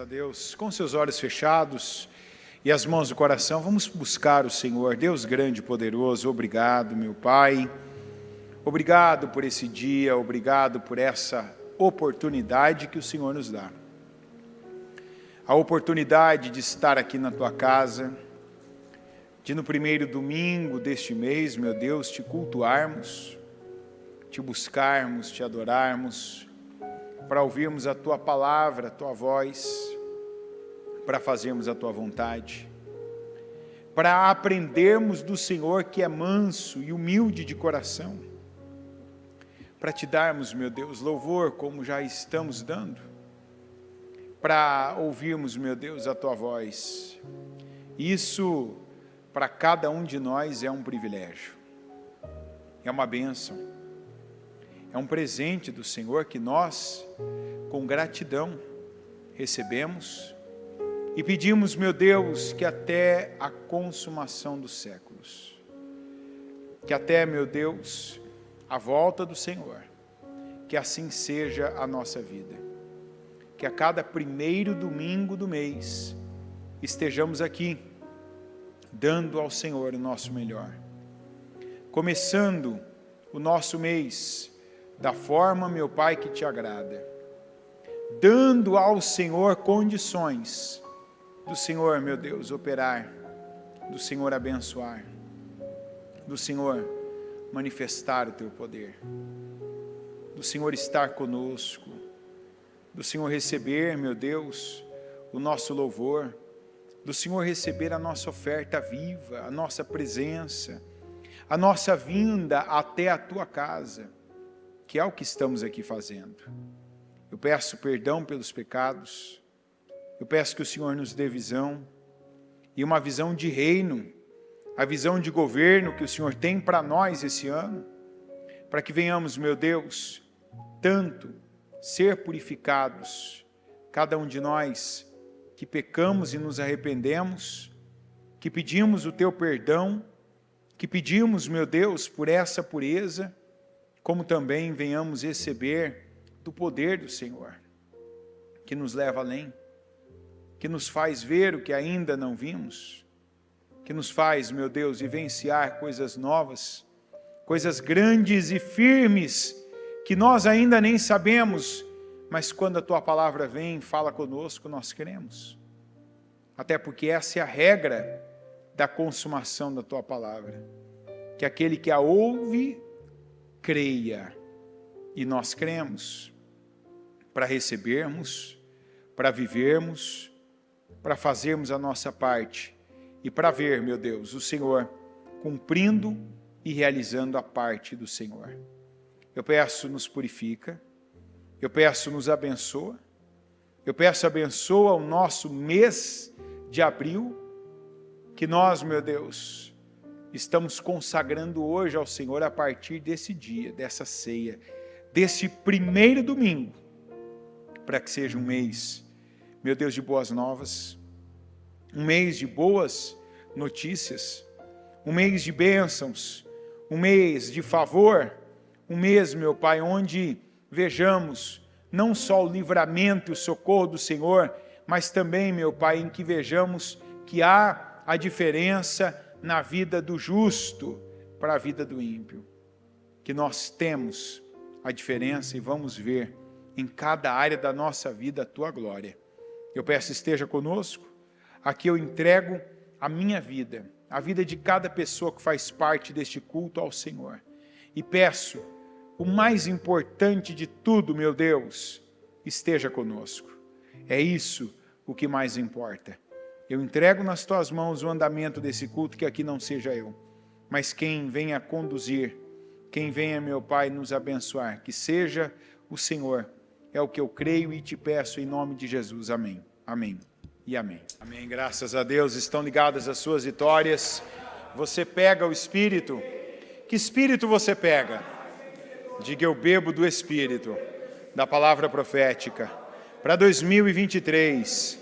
Deus. Com seus olhos fechados e as mãos do coração, vamos buscar o Senhor. Deus grande e poderoso, obrigado, meu Pai. Obrigado por esse dia, obrigado por essa oportunidade que o Senhor nos dá. A oportunidade de estar aqui na Tua casa, de no primeiro domingo deste mês, meu Deus, Te cultuarmos, Te buscarmos, Te adorarmos, para ouvirmos a Tua palavra, a Tua voz, para fazermos a Tua vontade, para aprendermos do Senhor que é manso e humilde de coração, para Te darmos, meu Deus, louvor como já estamos dando, para ouvirmos, meu Deus, a Tua voz. Isso, para cada um de nós, é um privilégio, é uma bênção, é um presente do Senhor que nós, com gratidão, recebemos e pedimos, meu Deus, que até a consumação dos séculos, que até, meu Deus, a volta do Senhor, que assim seja a nossa vida, que a cada primeiro domingo do mês estejamos aqui, dando ao Senhor o nosso melhor, começando o nosso mês da forma, meu Pai, que Te agrada, dando ao Senhor condições do Senhor, meu Deus, operar, do Senhor abençoar, do Senhor manifestar o Teu poder, do Senhor estar conosco, do Senhor receber, meu Deus, o nosso louvor, do Senhor receber a nossa oferta viva, a nossa presença, a nossa vinda até a Tua casa, que é o que estamos aqui fazendo. Eu peço perdão pelos pecados, eu peço que o Senhor nos dê visão, e uma visão de reino, a visão de governo que o Senhor tem para nós esse ano, para que venhamos, meu Deus, tanto ser purificados, cada um de nós que pecamos e nos arrependemos, que pedimos o Teu perdão, que pedimos, meu Deus, por essa pureza, como também venhamos receber do poder do Senhor, que nos leva além, que nos faz ver o que ainda não vimos, que nos faz, meu Deus, vivenciar coisas novas, coisas grandes e firmes, que nós ainda nem sabemos, mas quando a Tua palavra vem, fala conosco, nós cremos. Até porque essa é a regra da consumação da Tua palavra, que aquele que a ouve, creia, e nós cremos, para recebermos, para vivermos, para fazermos a nossa parte, e para ver, meu Deus, o Senhor cumprindo e realizando a parte do Senhor. Eu peço, nos purifica, eu peço, nos abençoa, eu peço, abençoa o nosso mês de abril, que nós, meu Deus, estamos consagrando hoje ao Senhor a partir desse dia, dessa ceia, desse primeiro domingo, para que seja um mês, meu Deus, de boas novas, um mês de boas notícias, um mês de bênçãos, um mês de favor, um mês, meu Pai, onde vejamos não só o livramento e o socorro do Senhor, mas também, meu Pai, em que vejamos que há a diferença na vida do justo para a vida do ímpio, que nós temos a diferença e vamos ver em cada área da nossa vida a Tua glória. Eu peço, esteja conosco, aqui eu entrego a minha vida, a vida de cada pessoa que faz parte deste culto ao Senhor, e peço, o mais importante de tudo, meu Deus, esteja conosco, é isso o que mais importa. Eu entrego nas Tuas mãos o andamento desse culto, que aqui não seja eu, mas quem venha conduzir, quem venha, meu Pai, nos abençoar, que seja o Senhor, é o que eu creio e Te peço em nome de Jesus, amém, amém e amém. Amém, graças a Deus, estão ligadas as suas vitórias, você pega o Espírito, que Espírito você pega? Diga, eu bebo do Espírito, da palavra profética, para 2023,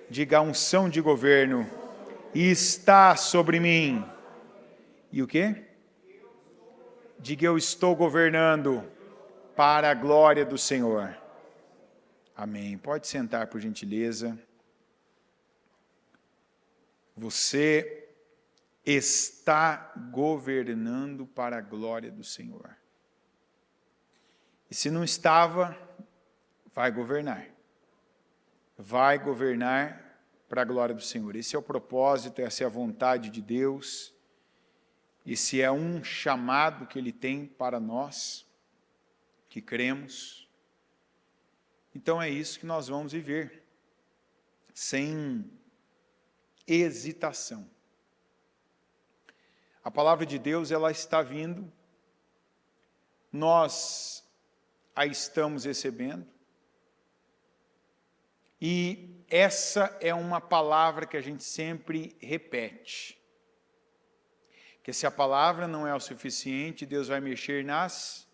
diga, a unção de governo está sobre mim. E o quê? Diga, eu estou governando para a glória do Senhor. Amém. Pode sentar, por gentileza. Você está governando para a glória do Senhor. E se não estava, vai governar. Vai governar para a glória do Senhor. Esse é o propósito, essa é a vontade de Deus. Esse é um chamado que Ele tem para nós, que cremos. Então é isso que nós vamos viver, sem hesitação. A palavra de Deus, ela está vindo, nós a estamos recebendo, e essa é uma palavra que a gente sempre repete, que se a palavra não é o suficiente, Deus vai mexer nas...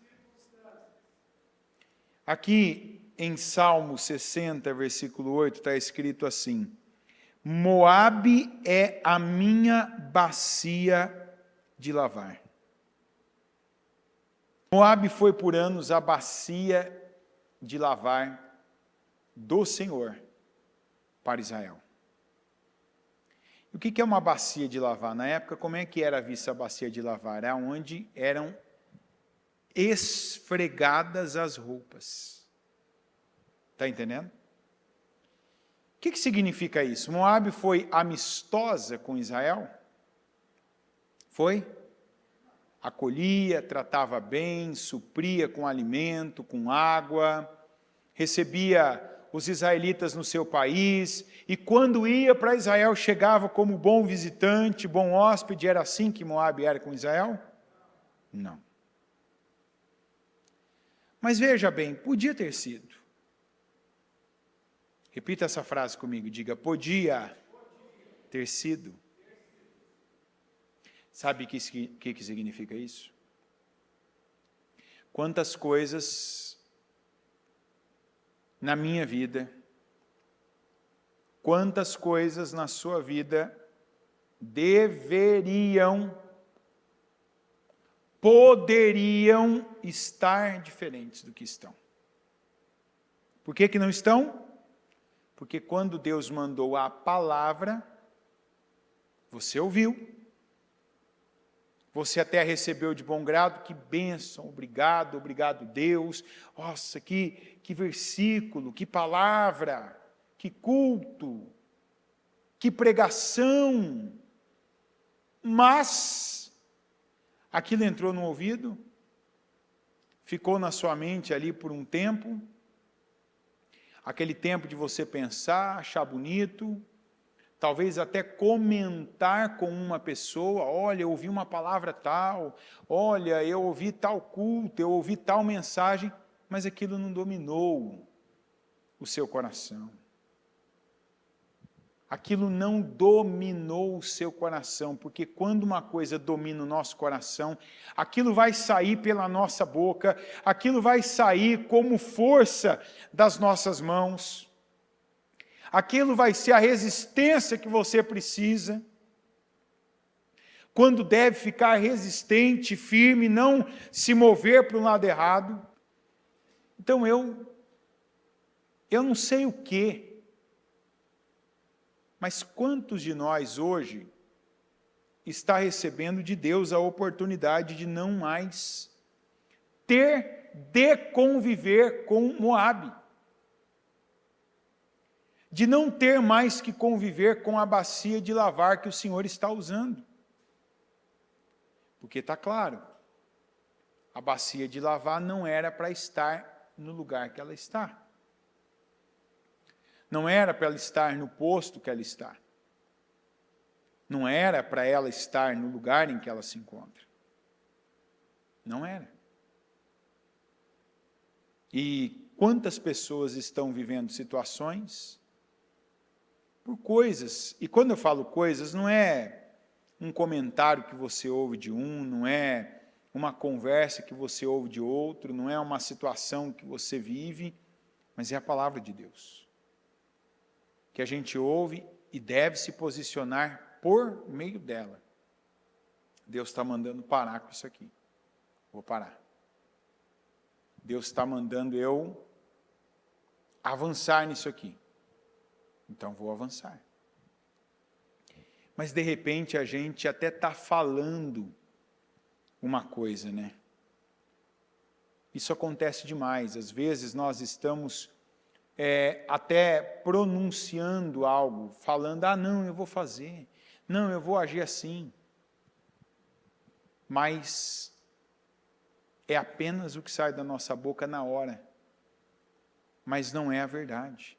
Aqui em Salmo 60, versículo 8, está escrito assim: Moabe é a minha bacia de lavar. Moabe foi por anos a bacia de lavar do Senhor para Israel. E o que é uma bacia de lavar? Na época, como é que era vista a bacia de lavar? Era onde eram esfregadas as roupas. Está entendendo? O que significa isso? Moabe foi amistosa com Israel? Foi? Acolhia, tratava bem, supria com alimento, com água, recebia os israelitas no seu país, e quando ia para Israel, chegava como bom visitante, bom hóspede. Era assim que Moabe era com Israel? Não. Mas veja bem, podia ter sido. Repita essa frase comigo, diga: podia ter sido. Sabe o que significa isso? Quantas coisas na minha vida, quantas coisas na sua vida poderiam estar diferentes do que estão. Por que não estão? Porque quando Deus mandou a palavra, você ouviu, você até recebeu de bom grado, que bênção, obrigado, obrigado Deus, nossa, que versículo, que palavra, que culto, que pregação, mas aquilo entrou no ouvido, ficou na sua mente ali por um tempo, aquele tempo de você pensar, achar bonito, talvez até comentar com uma pessoa: olha, eu ouvi uma palavra tal, olha, eu ouvi tal culto, eu ouvi tal mensagem, mas aquilo não dominou o seu coração. Aquilo não dominou o seu coração, porque quando uma coisa domina o nosso coração, aquilo vai sair pela nossa boca, aquilo vai sair como força das nossas mãos, aquilo vai ser a resistência que você precisa, quando deve ficar resistente, firme, não se mover para o lado errado. Então eu não sei o que, mas quantos de nós hoje está recebendo de Deus a oportunidade de não mais ter de conviver com Moabe? De não ter mais que conviver com a bacia de lavar que o Senhor está usando. Porque está claro, a bacia de lavar não era para estar no lugar que ela está. Não era para ela estar no posto que ela está. Não era para ela estar no lugar em que ela se encontra. Não era. E quantas pessoas estão vivendo situações por coisas, e quando eu falo coisas, não é um comentário que você ouve de um, não é uma conversa que você ouve de outro, não é uma situação que você vive, mas é a palavra de Deus, que a gente ouve e deve se posicionar por meio dela. Deus está mandando parar com isso aqui. Vou parar. Deus está mandando eu avançar nisso aqui. Então vou avançar. Mas de repente a gente até está falando uma coisa, né? Isso acontece demais. Às vezes nós estamos até pronunciando algo, falando, não, eu vou fazer, não, eu vou agir assim. Mas é apenas o que sai da nossa boca na hora. Mas não é a verdade.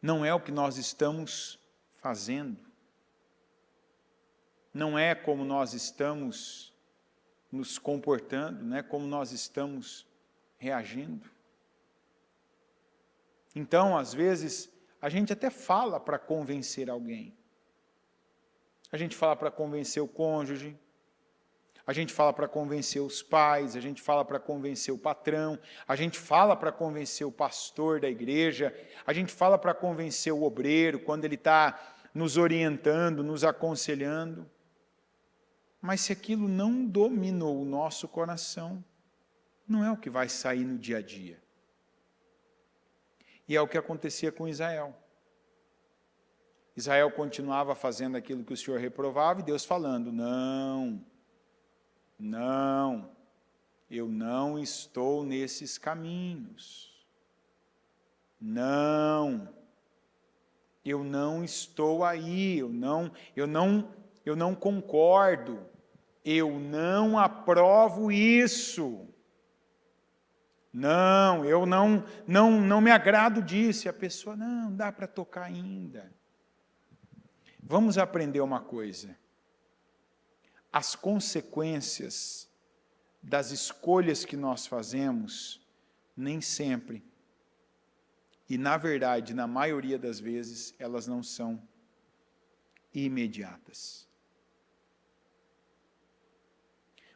Não é o que nós estamos fazendo. Não é como nós estamos nos comportando, não é como nós estamos reagindo. Então, às vezes, a gente até fala para convencer alguém. A gente fala para convencer o cônjuge, a gente fala para convencer os pais, a gente fala para convencer o patrão, a gente fala para convencer o pastor da igreja, a gente fala para convencer o obreiro quando ele está nos orientando, nos aconselhando. Mas se aquilo não dominou o nosso coração, não é o que vai sair no dia a dia. E é o que acontecia com Israel. Israel continuava fazendo aquilo que o Senhor reprovava e Deus falando, não, eu não estou nesses caminhos. Não, eu não estou aí, eu não concordo, eu não aprovo isso. Não, eu não me agrado disso. E a pessoa, não dá para tocar ainda. Vamos aprender uma coisa. As consequências das escolhas que nós fazemos, nem sempre, e na verdade, na maioria das vezes, elas não são imediatas.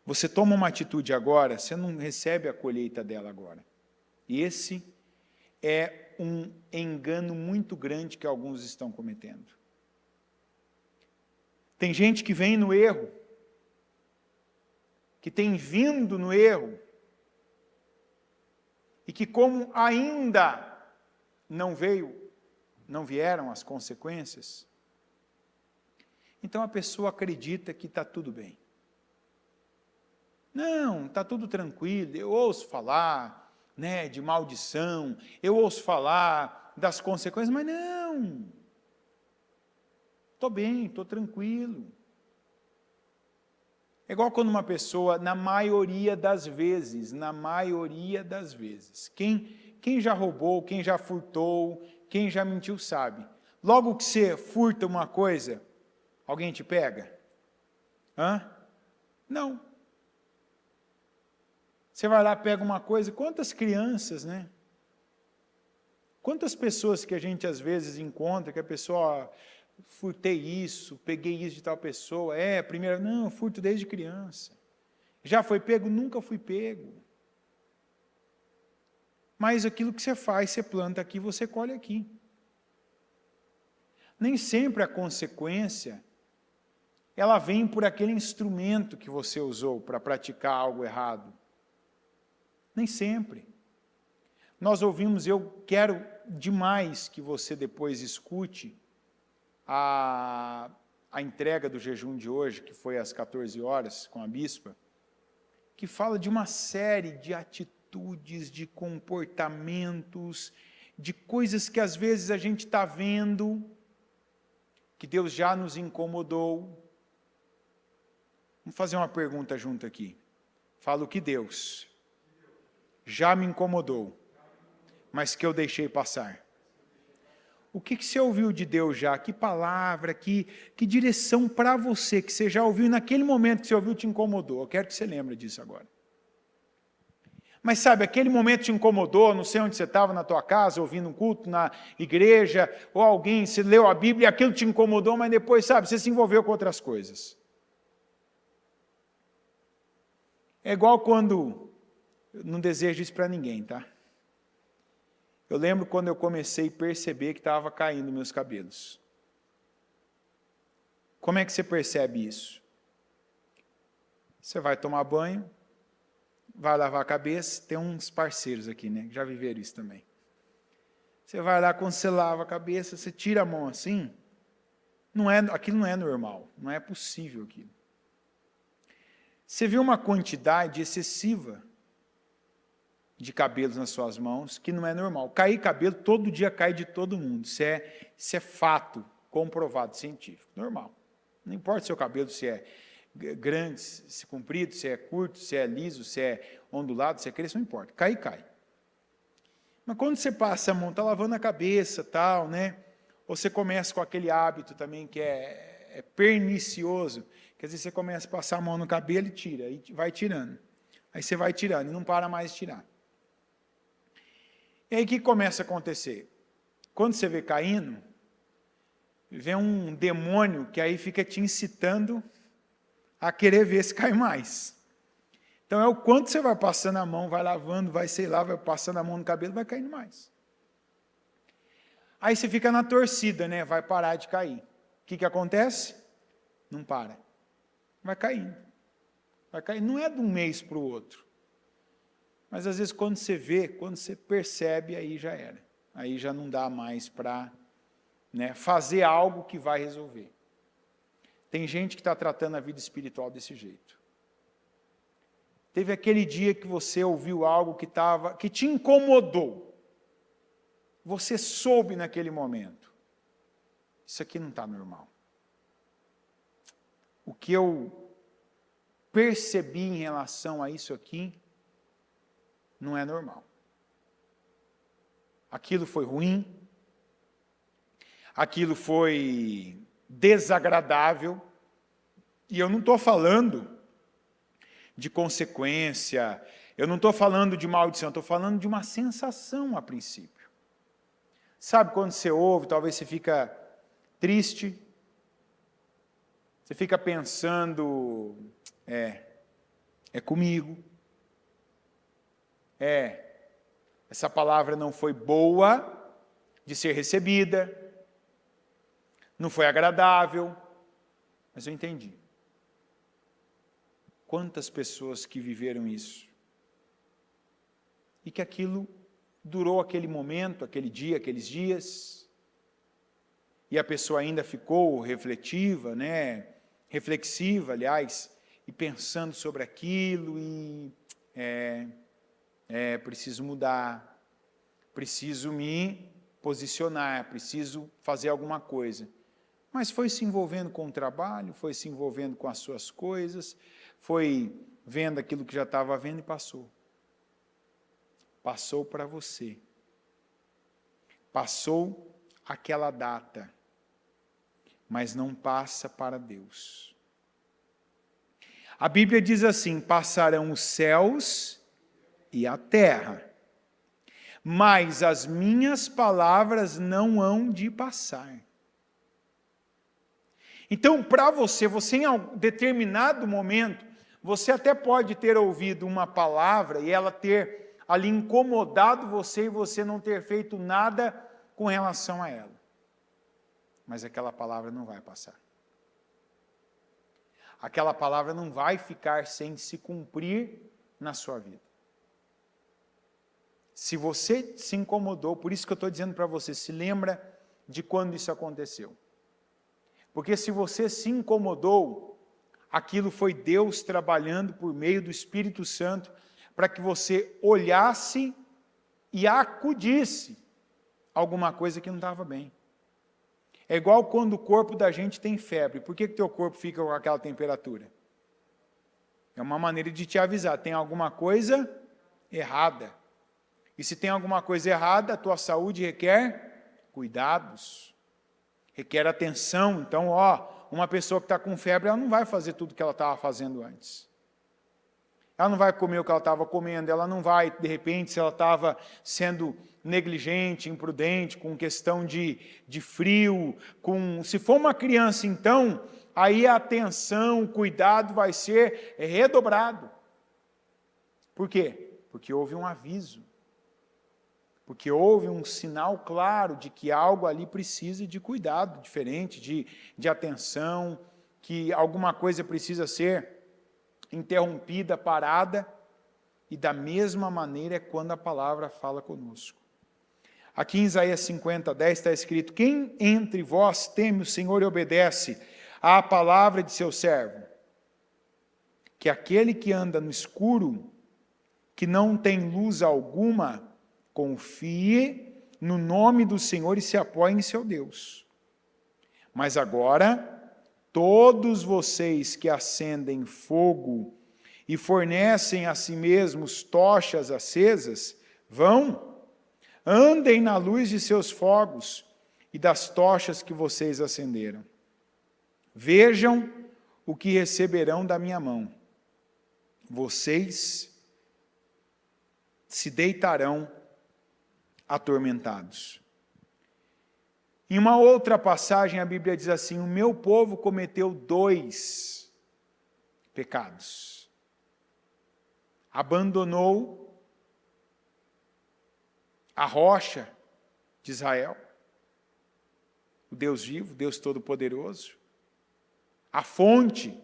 Você toma uma atitude agora, você não recebe a colheita dela agora. Esse é um engano muito grande que alguns estão cometendo. Tem gente que vem no erro, que tem vindo no erro, e que como ainda não vieram as consequências, então a pessoa acredita que está tudo bem. Não, está tudo tranquilo, eu ouço falar de maldição, eu ouço falar das consequências, mas não, estou bem, estou tranquilo. É igual quando uma pessoa, na maioria das vezes, quem já roubou, quem já furtou, quem já mentiu sabe. Logo que você furta uma coisa, alguém te pega? Não. Você vai lá, pega uma coisa, quantas crianças, Quantas pessoas que a gente às vezes encontra, que a pessoa, furtei isso, peguei isso de tal pessoa, primeiro, não, furto desde criança. Já foi pego? Nunca fui pego. Mas aquilo que você faz, você planta aqui, você colhe aqui. Nem sempre a consequência, ela vem por aquele instrumento que você usou para praticar algo errado. Nem sempre. Nós ouvimos, eu quero demais que você depois escute a entrega do jejum de hoje, que foi às 14 horas, com a bispa, que fala de uma série de atitudes, de comportamentos, de coisas que às vezes a gente está vendo, que Deus já nos incomodou. Vamos fazer uma pergunta junto aqui. Fala o que Deus já me incomodou, mas que eu deixei passar. O que você ouviu de Deus já? Que palavra, que direção para você, que você já ouviu naquele momento que você ouviu te incomodou. Eu quero que você lembre disso agora. Mas sabe, aquele momento te incomodou, não sei onde você estava, na tua casa, ouvindo um culto na igreja, ou alguém, você leu a Bíblia e aquilo te incomodou, mas depois, sabe, você se envolveu com outras coisas. É igual quando, eu não desejo isso para ninguém, tá? Eu lembro quando eu comecei a perceber que estava caindo meus cabelos. Como é que você percebe isso? Você vai tomar banho, vai lavar a cabeça, tem uns parceiros aqui, né, que já viveram isso também. Você vai lá, quando você lava a cabeça, você tira a mão assim, aquilo não é normal, não é possível aquilo. Você vê uma quantidade excessiva de cabelos nas suas mãos, que não é normal. Cair cabelo, todo dia cai de todo mundo. Isso é fato, comprovado, científico, normal. Não importa se o seu cabelo se é grande, se é comprido, se é curto, se é liso, se é ondulado, se é crespo, não importa. Cai, cai. Mas quando você passa a mão, está lavando a cabeça, tal, né? Ou você começa com aquele hábito também que é pernicioso, que às vezes você começa a passar a mão no cabelo e tira, e vai tirando. Aí você vai tirando e não para mais de tirar. E aí o que começa a acontecer? Quando você vê caindo, vem um demônio que aí fica te incitando a querer ver se cai mais. Então é o quanto você vai passando a mão, vai lavando, vai vai passando a mão no cabelo, vai caindo mais. Aí você fica na torcida, né? Vai parar de cair. O que acontece? Não para. Vai caindo. Vai caindo. Não é de um mês para o outro. Mas às vezes quando você vê, quando você percebe, aí já era. Aí já não dá mais para, né, fazer algo que vai resolver. Tem gente que está tratando a vida espiritual desse jeito. Teve aquele dia que você ouviu algo que te incomodou. Você soube naquele momento. Isso aqui não está normal. O que eu percebi em relação a isso aqui não é normal. Aquilo foi ruim, aquilo foi desagradável, e eu não estou falando de consequência, eu não estou falando de maldição, estou falando de uma sensação a princípio. Sabe quando você ouve, talvez você fica triste, você fica pensando, é comigo, essa palavra não foi boa de ser recebida, não foi agradável, mas eu entendi. Quantas pessoas que viveram isso, e que aquilo durou aquele momento, aquele dia, aqueles dias, e a pessoa ainda ficou reflexiva, e pensando sobre aquilo, e preciso mudar, preciso me posicionar, preciso fazer alguma coisa. Mas foi se envolvendo com o trabalho, foi se envolvendo com as suas coisas, foi vendo aquilo que já estava vendo e passou. Passou para você. Passou aquela data, mas não passa para Deus. A Bíblia diz assim: passarão os céus e a terra, mas as minhas palavras não hão de passar. Então, para você em um determinado momento, você até pode ter ouvido uma palavra e ela ter ali incomodado você e você não ter feito nada com relação a ela. Mas aquela palavra não vai passar. Aquela palavra não vai ficar sem se cumprir na sua vida. Se você se incomodou, por isso que eu estou dizendo para você, se lembra de quando isso aconteceu. Porque se você se incomodou, aquilo foi Deus trabalhando por meio do Espírito Santo para que você olhasse e acudisse alguma coisa que não estava bem. É igual quando o corpo da gente tem febre. Por que teu corpo fica com aquela temperatura? É uma maneira de te avisar, tem alguma coisa errada. E se tem alguma coisa errada, a tua saúde requer cuidados. Requer atenção. Então, uma pessoa que está com febre, ela não vai fazer tudo o que ela estava fazendo antes. Ela não vai comer o que ela estava comendo, ela não vai, de repente, se ela estava sendo negligente, imprudente, com questão de frio, se for uma criança, então, aí a atenção, o cuidado vai ser redobrado. Por quê? Porque houve um aviso. Porque houve um sinal claro de que algo ali precisa de cuidado diferente, de atenção, que alguma coisa precisa ser interrompida, parada, E da mesma maneira é quando a palavra fala conosco. Aqui em Isaías 50:10 está escrito: quem entre vós teme o Senhor e obedece à palavra de seu servo? Que aquele que anda no escuro, que não tem luz alguma, confie no nome do Senhor e se apoie em seu Deus. Mas agora, todos vocês que acendem fogo e fornecem a si mesmos tochas acesas, andem na luz de seus fogos e das tochas que vocês acenderam. Vejam o que receberão da minha mão. Vocês se deitarão atormentados. Em uma outra passagem, a Bíblia diz assim: o meu povo cometeu 2 pecados. Abandonou a rocha de Israel, o Deus vivo, Deus Todo-Poderoso, a fonte,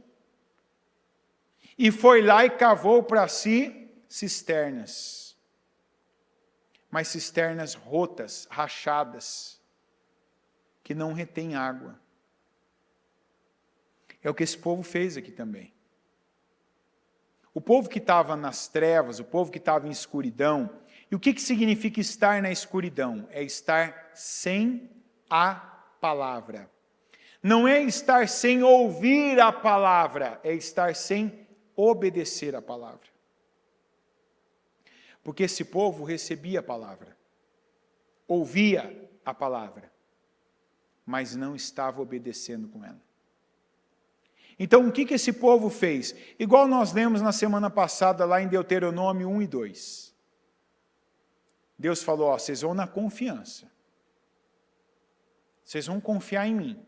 e foi lá e cavou para si cisternas, mas cisternas rotas, rachadas, que não retém água. É o que esse povo fez aqui também. O povo que estava nas trevas, o povo que estava em escuridão. E o que significa estar na escuridão? É estar sem a palavra. Não é estar sem ouvir a palavra, é estar sem obedecer a palavra. Porque esse povo recebia a palavra, ouvia a palavra, mas não estava obedecendo com ela. Então, o que esse povo fez? Igual nós lemos na semana passada, lá em Deuteronômio 1 e 2. Deus falou: vocês vão na confiança. Vocês vão confiar em mim.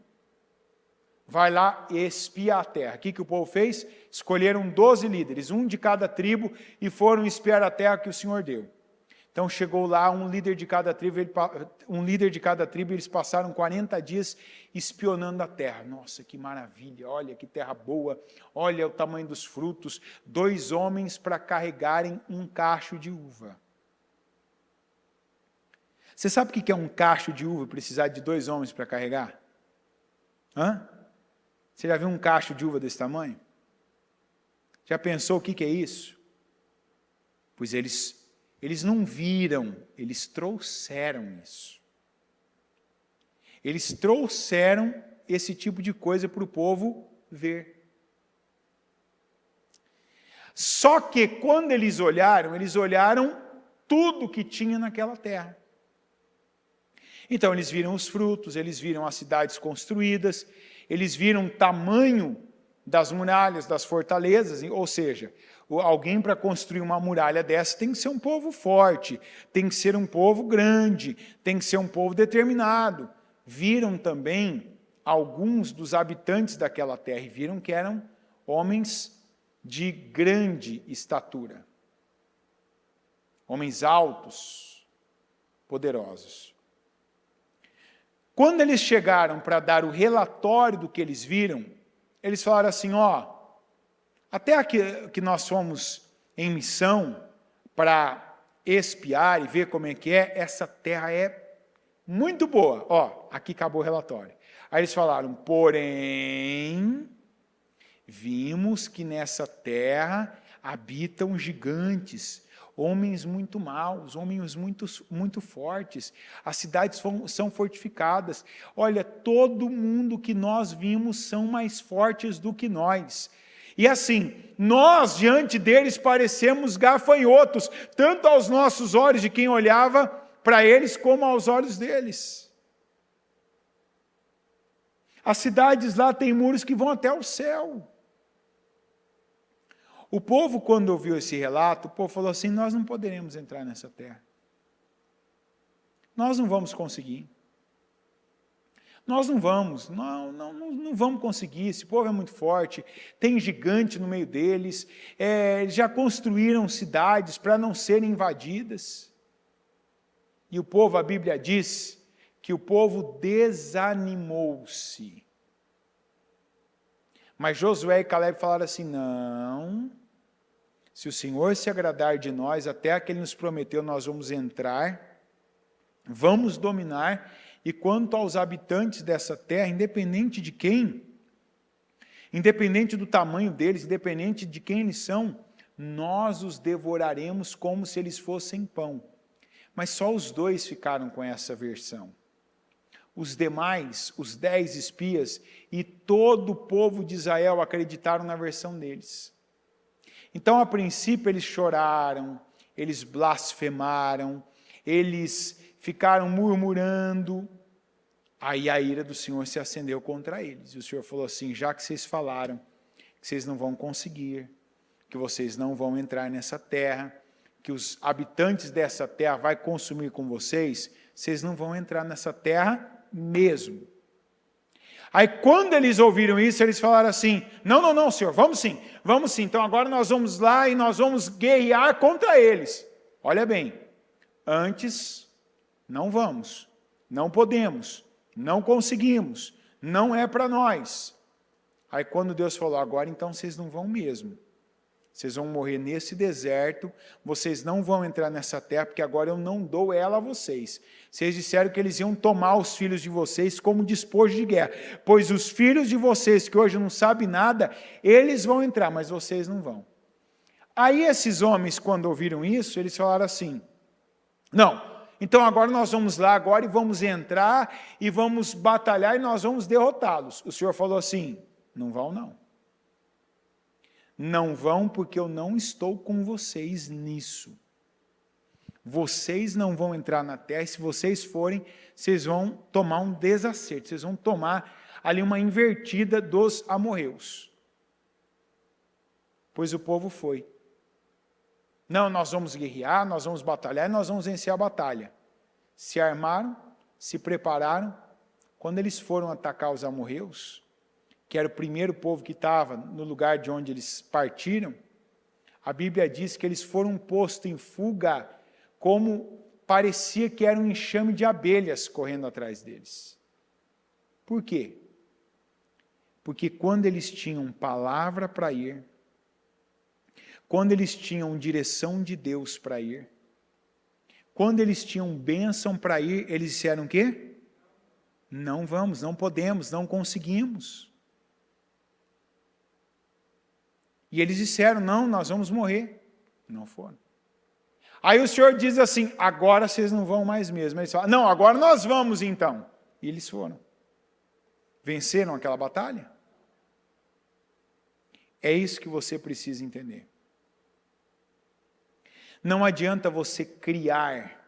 Vai lá e espia a terra. O que o povo fez? Escolheram 12 líderes, um de cada tribo, e foram espiar a terra que o Senhor deu. Então chegou lá um líder de cada tribo, e eles passaram 40 dias espionando a terra. Nossa, que maravilha, olha que terra boa, olha o tamanho dos frutos. 2 homens para carregarem um cacho de uva. Você sabe o que é um cacho de uva, precisar de 2 homens para carregar? Você já viu um cacho de uva desse tamanho? Já pensou o que é isso? Pois eles não viram, eles trouxeram isso. Eles trouxeram esse tipo de coisa para o povo ver. Só que quando eles olharam tudo que tinha naquela terra. Então eles viram os frutos, eles viram as cidades construídas, eles viram o tamanho das muralhas, das fortalezas, ou seja, alguém para construir uma muralha dessa tem que ser um povo forte, tem que ser um povo grande, tem que ser um povo determinado. Viram também alguns dos habitantes daquela terra e viram que eram homens de grande estatura, homens altos, poderosos. Quando eles chegaram para dar o relatório do que eles viram, eles falaram assim: até aqui que nós fomos em missão para espiar e ver como é que é, essa terra é muito boa. Aqui acabou o relatório. Aí eles falaram: porém, vimos que nessa terra habitam gigantes, homens muito maus, homens muito fortes, as cidades são fortificadas. Olha, todo mundo que nós vimos são mais fortes do que nós. E assim, nós diante deles parecemos gafanhotos, tanto aos nossos olhos de quem olhava para eles, como aos olhos deles. As cidades lá têm muros que vão até o céu. O povo, quando ouviu esse relato, o povo falou assim: nós não poderemos entrar nessa terra. Nós não vamos conseguir. Nós não vamos conseguir, esse povo é muito forte, tem gigante no meio deles, já construíram cidades para não serem invadidas. E o povo, a Bíblia diz, que o povo desanimou-se. Mas Josué e Caleb falaram assim: não, Se o Senhor se agradar de nós, até que Ele nos prometeu, nós vamos entrar, vamos dominar, e quanto aos habitantes dessa terra, independente de quem, independente do tamanho deles, independente de quem eles são, nós os devoraremos como se eles fossem pão. Mas só os 2 ficaram com essa versão. Os demais, os 10 espias e todo o povo de Israel acreditaram na versão deles. Então, a princípio, eles choraram, eles blasfemaram, eles ficaram murmurando. Aí a ira do Senhor se acendeu contra eles. E o Senhor falou assim: já que vocês falaram que vocês não vão conseguir, que vocês não vão entrar nessa terra, que os habitantes dessa terra vai consumir com vocês, vocês não vão entrar nessa terra mesmo. Aí quando eles ouviram isso, eles falaram assim: não, Senhor, vamos sim, então agora nós vamos lá e nós vamos guerrear contra eles. Olha bem, antes não vamos, não podemos, não conseguimos, não é para nós. Aí quando Deus falou: agora então vocês não vão mesmo, vocês vão morrer nesse deserto, vocês não vão entrar nessa terra, porque agora eu não dou ela a vocês. Vocês disseram que eles iam tomar os filhos de vocês como despojo de guerra, pois os filhos de vocês, que hoje não sabem nada, eles vão entrar, mas vocês não vão. Aí esses homens, quando ouviram isso, eles falaram assim: não, então agora nós vamos lá agora e vamos entrar e vamos batalhar e nós vamos derrotá-los. O Senhor falou assim: não vão não. Não vão porque eu não estou com vocês nisso. Vocês não vão entrar na terra, e se vocês forem, vocês vão tomar um desacerto, vocês vão tomar ali uma invertida dos amorreus. Pois o povo foi. Não, nós vamos guerrear, nós vamos batalhar, e nós vamos vencer a batalha. Se armaram, se prepararam. Quando eles foram atacar os amorreus, que era o primeiro povo que estava no lugar de onde eles partiram, a Bíblia diz que eles foram postos em fuga, como parecia que era um enxame de abelhas correndo atrás deles. Por quê? Porque quando eles tinham palavra para ir, quando eles tinham direção de Deus para ir, quando eles tinham bênção para ir, eles disseram o quê? Não vamos, não podemos, não conseguimos. E eles disseram: não, nós vamos morrer. Não foram. Aí o Senhor diz assim: agora vocês não vão mais mesmo. Eles falam: não, agora nós vamos então. E eles foram. Venceram aquela batalha? É isso que você precisa entender. Não adianta você criar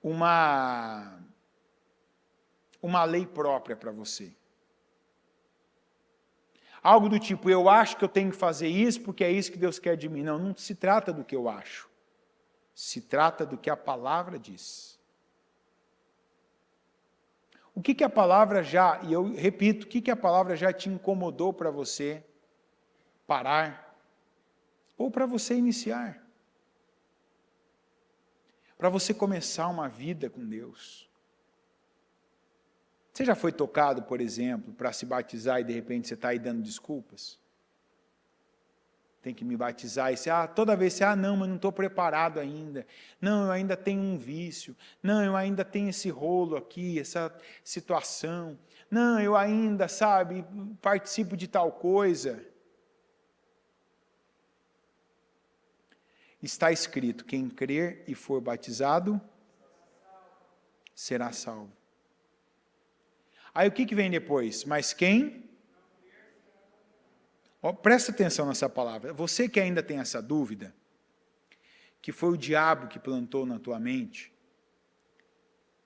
uma lei própria para você. Algo do tipo: eu acho que eu tenho que fazer isso porque é isso que Deus quer de mim. Não, não se trata do que eu acho. Se trata do que a palavra diz. O que a palavra já, e eu repito, o que a palavra já te incomodou para você parar? Ou para você iniciar? Para você começar uma vida com Deus. Você já foi tocado, por exemplo, para se batizar e de repente você está aí dando desculpas? Tem que me batizar e você, toda vez você, não, mas não estou preparado ainda. Não, eu ainda tenho um vício. Não, eu ainda tenho esse rolo aqui, essa situação. Não, eu ainda, participo de tal coisa. Está escrito: quem crer e for batizado, será salvo. Aí o que vem depois? Mas quem? Presta atenção nessa palavra. Você que ainda tem essa dúvida, que foi o diabo que plantou na tua mente,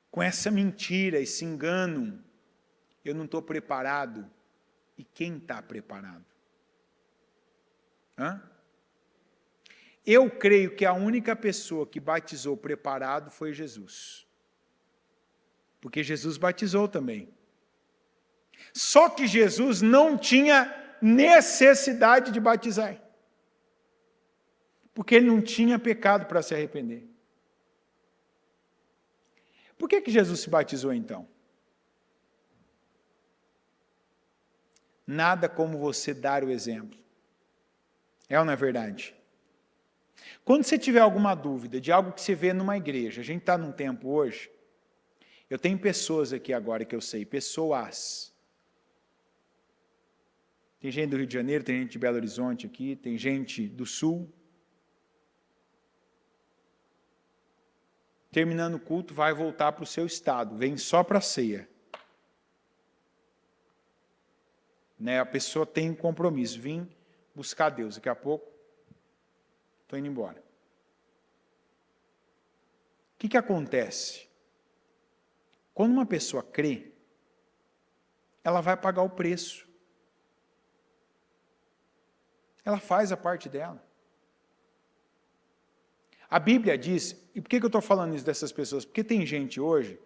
com essa mentira, esse engano, eu não estou preparado. E quem está preparado? Eu creio que a única pessoa que batizou preparado foi Jesus. Porque Jesus batizou também. Só que Jesus não tinha necessidade de batizar. Porque ele não tinha pecado para se arrepender. Por que Jesus se batizou então? Nada como você dar o exemplo. É ou não é verdade? Quando você tiver alguma dúvida de algo que você vê numa igreja, a gente está num tempo hoje, eu tenho pessoas aqui agora que eu sei, pessoas. Tem gente do Rio de Janeiro, tem gente de Belo Horizonte aqui, tem gente do Sul. Terminando o culto, vai voltar para o seu estado, vem só para a ceia. Né, a pessoa tem um compromisso, vim buscar Deus, daqui a pouco estou indo embora. O que acontece? Quando uma pessoa crê, ela vai pagar o preço. Ela faz a parte dela. A Bíblia diz, e por que eu estou falando isso dessas pessoas? Porque tem gente hoje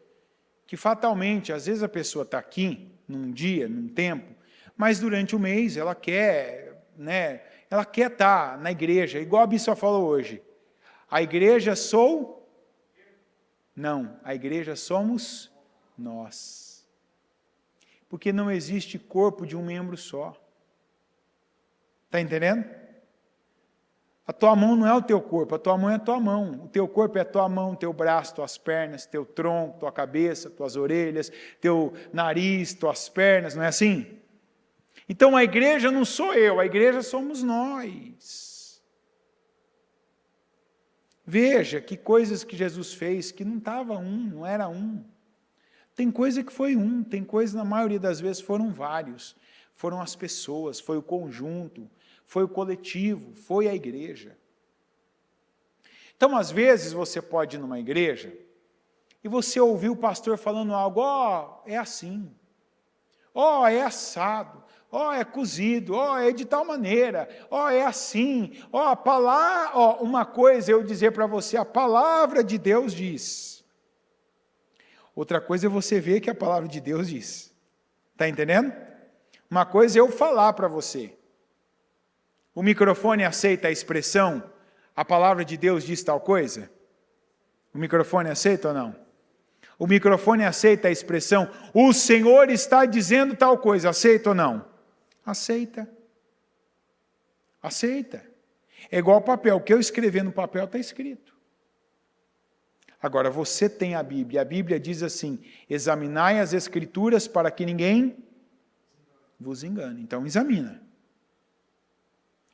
que fatalmente, às vezes a pessoa está aqui, num dia, num tempo, mas durante o mês ela quer, né, ela quer estar na igreja, igual a bispa falou hoje. A igreja sou? Não, a igreja somos nós. Porque não existe corpo de um membro só. Está entendendo? A tua mão não é o teu corpo, a tua mão é a tua mão. O teu corpo é a tua mão, teu braço, tuas pernas, teu tronco, tua cabeça, tuas orelhas, teu nariz, tuas pernas, não é assim? Então a igreja não sou eu, a igreja somos nós. Veja que coisas que Jesus fez que não estava não era um. Tem coisa que foi um, tem coisa na maioria das vezes foram vários. Foram as pessoas, foi o conjunto, foi o coletivo, foi a igreja. Então, às vezes, você pode ir numa igreja e você ouvir o pastor falando algo, é assim, é assado, é cozido, é de tal maneira, é assim, a palavra, uma coisa eu dizer para você, a palavra de Deus diz. Outra coisa é você ver que a palavra de Deus diz. Está entendendo? Uma coisa é eu falar para você. O microfone aceita a expressão, a palavra de Deus diz tal coisa? O microfone aceita ou não? O microfone aceita a expressão, o Senhor está dizendo tal coisa, aceita ou não? Aceita. Aceita. É igual ao papel, o que eu escrever no papel está escrito. Agora, você tem a Bíblia diz assim, examinai as Escrituras para que ninguém vos engane. Então, examina.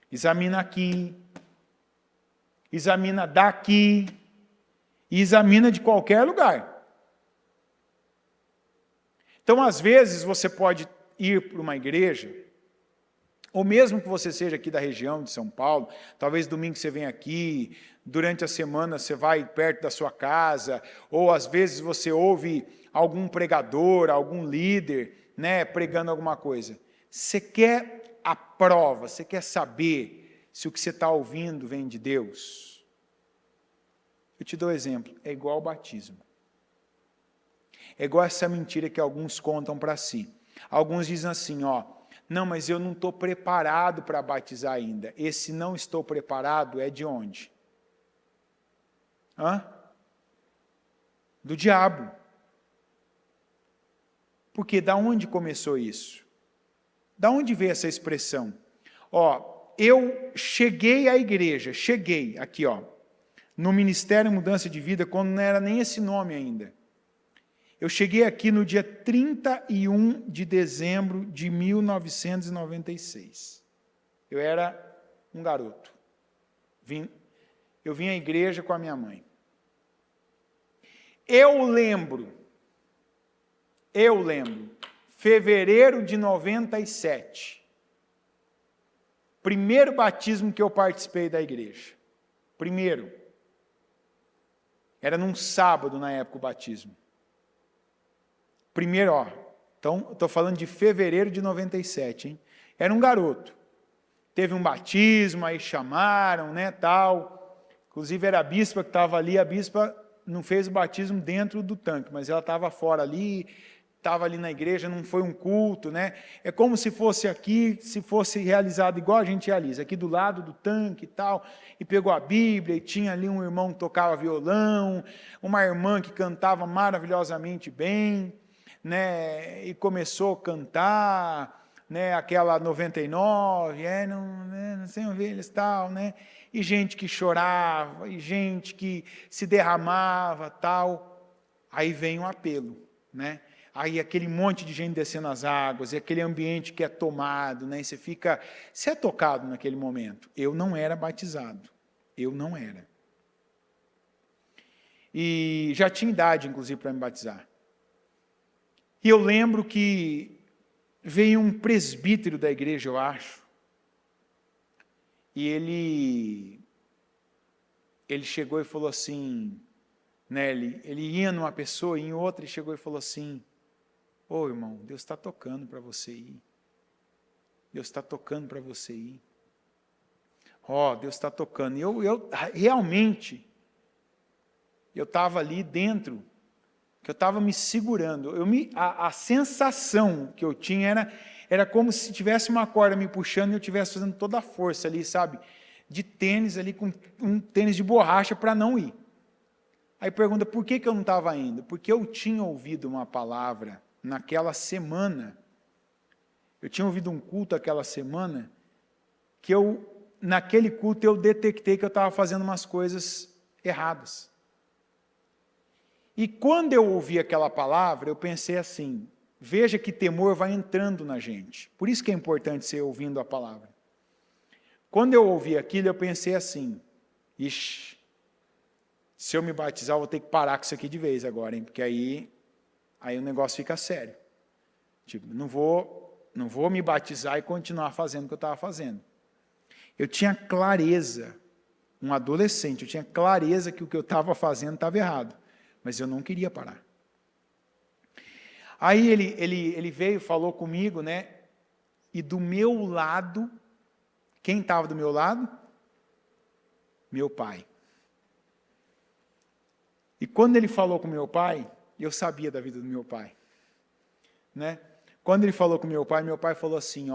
Examina aqui, examina daqui, e examina de qualquer lugar. Então, às vezes, você pode ir para uma igreja, ou mesmo que você seja aqui da região de São Paulo, talvez domingo você venha aqui, durante a semana você vai perto da sua casa, ou às vezes você ouve algum pregador, algum líder, né, pregando alguma coisa. Você quer a prova, você quer saber se o que você está ouvindo vem de Deus? Eu te dou um exemplo, é igual ao batismo. É igual essa mentira que alguns contam para si. Alguns dizem assim, não, mas eu não estou preparado para batizar ainda. Esse não estou preparado é de onde? Do diabo. Porque da onde começou isso? Da onde veio essa expressão? Eu cheguei à igreja, aqui, no Ministério Mudança de Vida, quando não era nem esse nome ainda. Eu cheguei aqui no dia 31 de dezembro de 1996. Eu era um garoto. Eu vim à igreja com a minha mãe. Eu lembro, fevereiro de 97, primeiro batismo que eu participei da igreja. Primeiro. Era num sábado na época o batismo. Primeiro, então, estou falando de fevereiro de 97, hein? Era um garoto. Teve um batismo, aí chamaram, né, tal. Inclusive era a bispa que estava ali, a bispa não fez o batismo dentro do tanque, mas ela estava fora ali, estava ali na igreja, não foi um culto, né? É como se fosse aqui, se fosse realizado igual a gente realiza, aqui do lado do tanque e tal, e pegou a Bíblia, e tinha ali um irmão que tocava violão, uma irmã que cantava maravilhosamente bem, né? E começou a cantar, né, aquela 99, não sem ovelhas, tal, né? E gente que chorava, e gente que se derramava, tal. Aí vem um apelo, né? Aí aquele monte de gente descendo as águas, e aquele ambiente que é tomado, né? E você é tocado naquele momento. Eu não era batizado, eu não era. E já tinha idade, inclusive, para me batizar. E eu lembro que veio um presbítero da igreja, eu acho, e ele chegou e falou assim, né, ele ia numa pessoa, em outra, e chegou e falou assim, ô irmão, Deus está tocando para você ir. Deus está tocando para você ir. Deus está tocando. E eu realmente, eu estava ali dentro, que eu estava me segurando. A sensação que eu tinha era como se tivesse uma corda me puxando e eu estivesse fazendo toda a força ali, sabe? De tênis ali, com um tênis de borracha para não ir. Aí pergunta, por que eu não estava indo? Porque eu tinha ouvido uma palavra naquela semana. Eu tinha ouvido um culto aquela semana, que naquele culto eu detectei que eu estava fazendo umas coisas erradas. E quando eu ouvi aquela palavra, eu pensei assim, veja que temor vai entrando na gente. Por isso que é importante você ouvindo a palavra. Quando eu ouvi aquilo, eu pensei assim, ixi, se eu me batizar, eu vou ter que parar com isso aqui de vez agora, hein? Porque aí o negócio fica sério. Tipo, não vou me batizar e continuar fazendo o que eu estava fazendo. Eu tinha clareza, um adolescente, eu tinha clareza que o que eu estava fazendo estava errado. Mas eu não queria parar. Aí ele veio, falou comigo, né? E do meu lado, quem estava do meu lado? Meu pai. E quando ele falou com meu pai, eu sabia da vida do meu pai. Né? Quando ele falou com meu pai falou assim,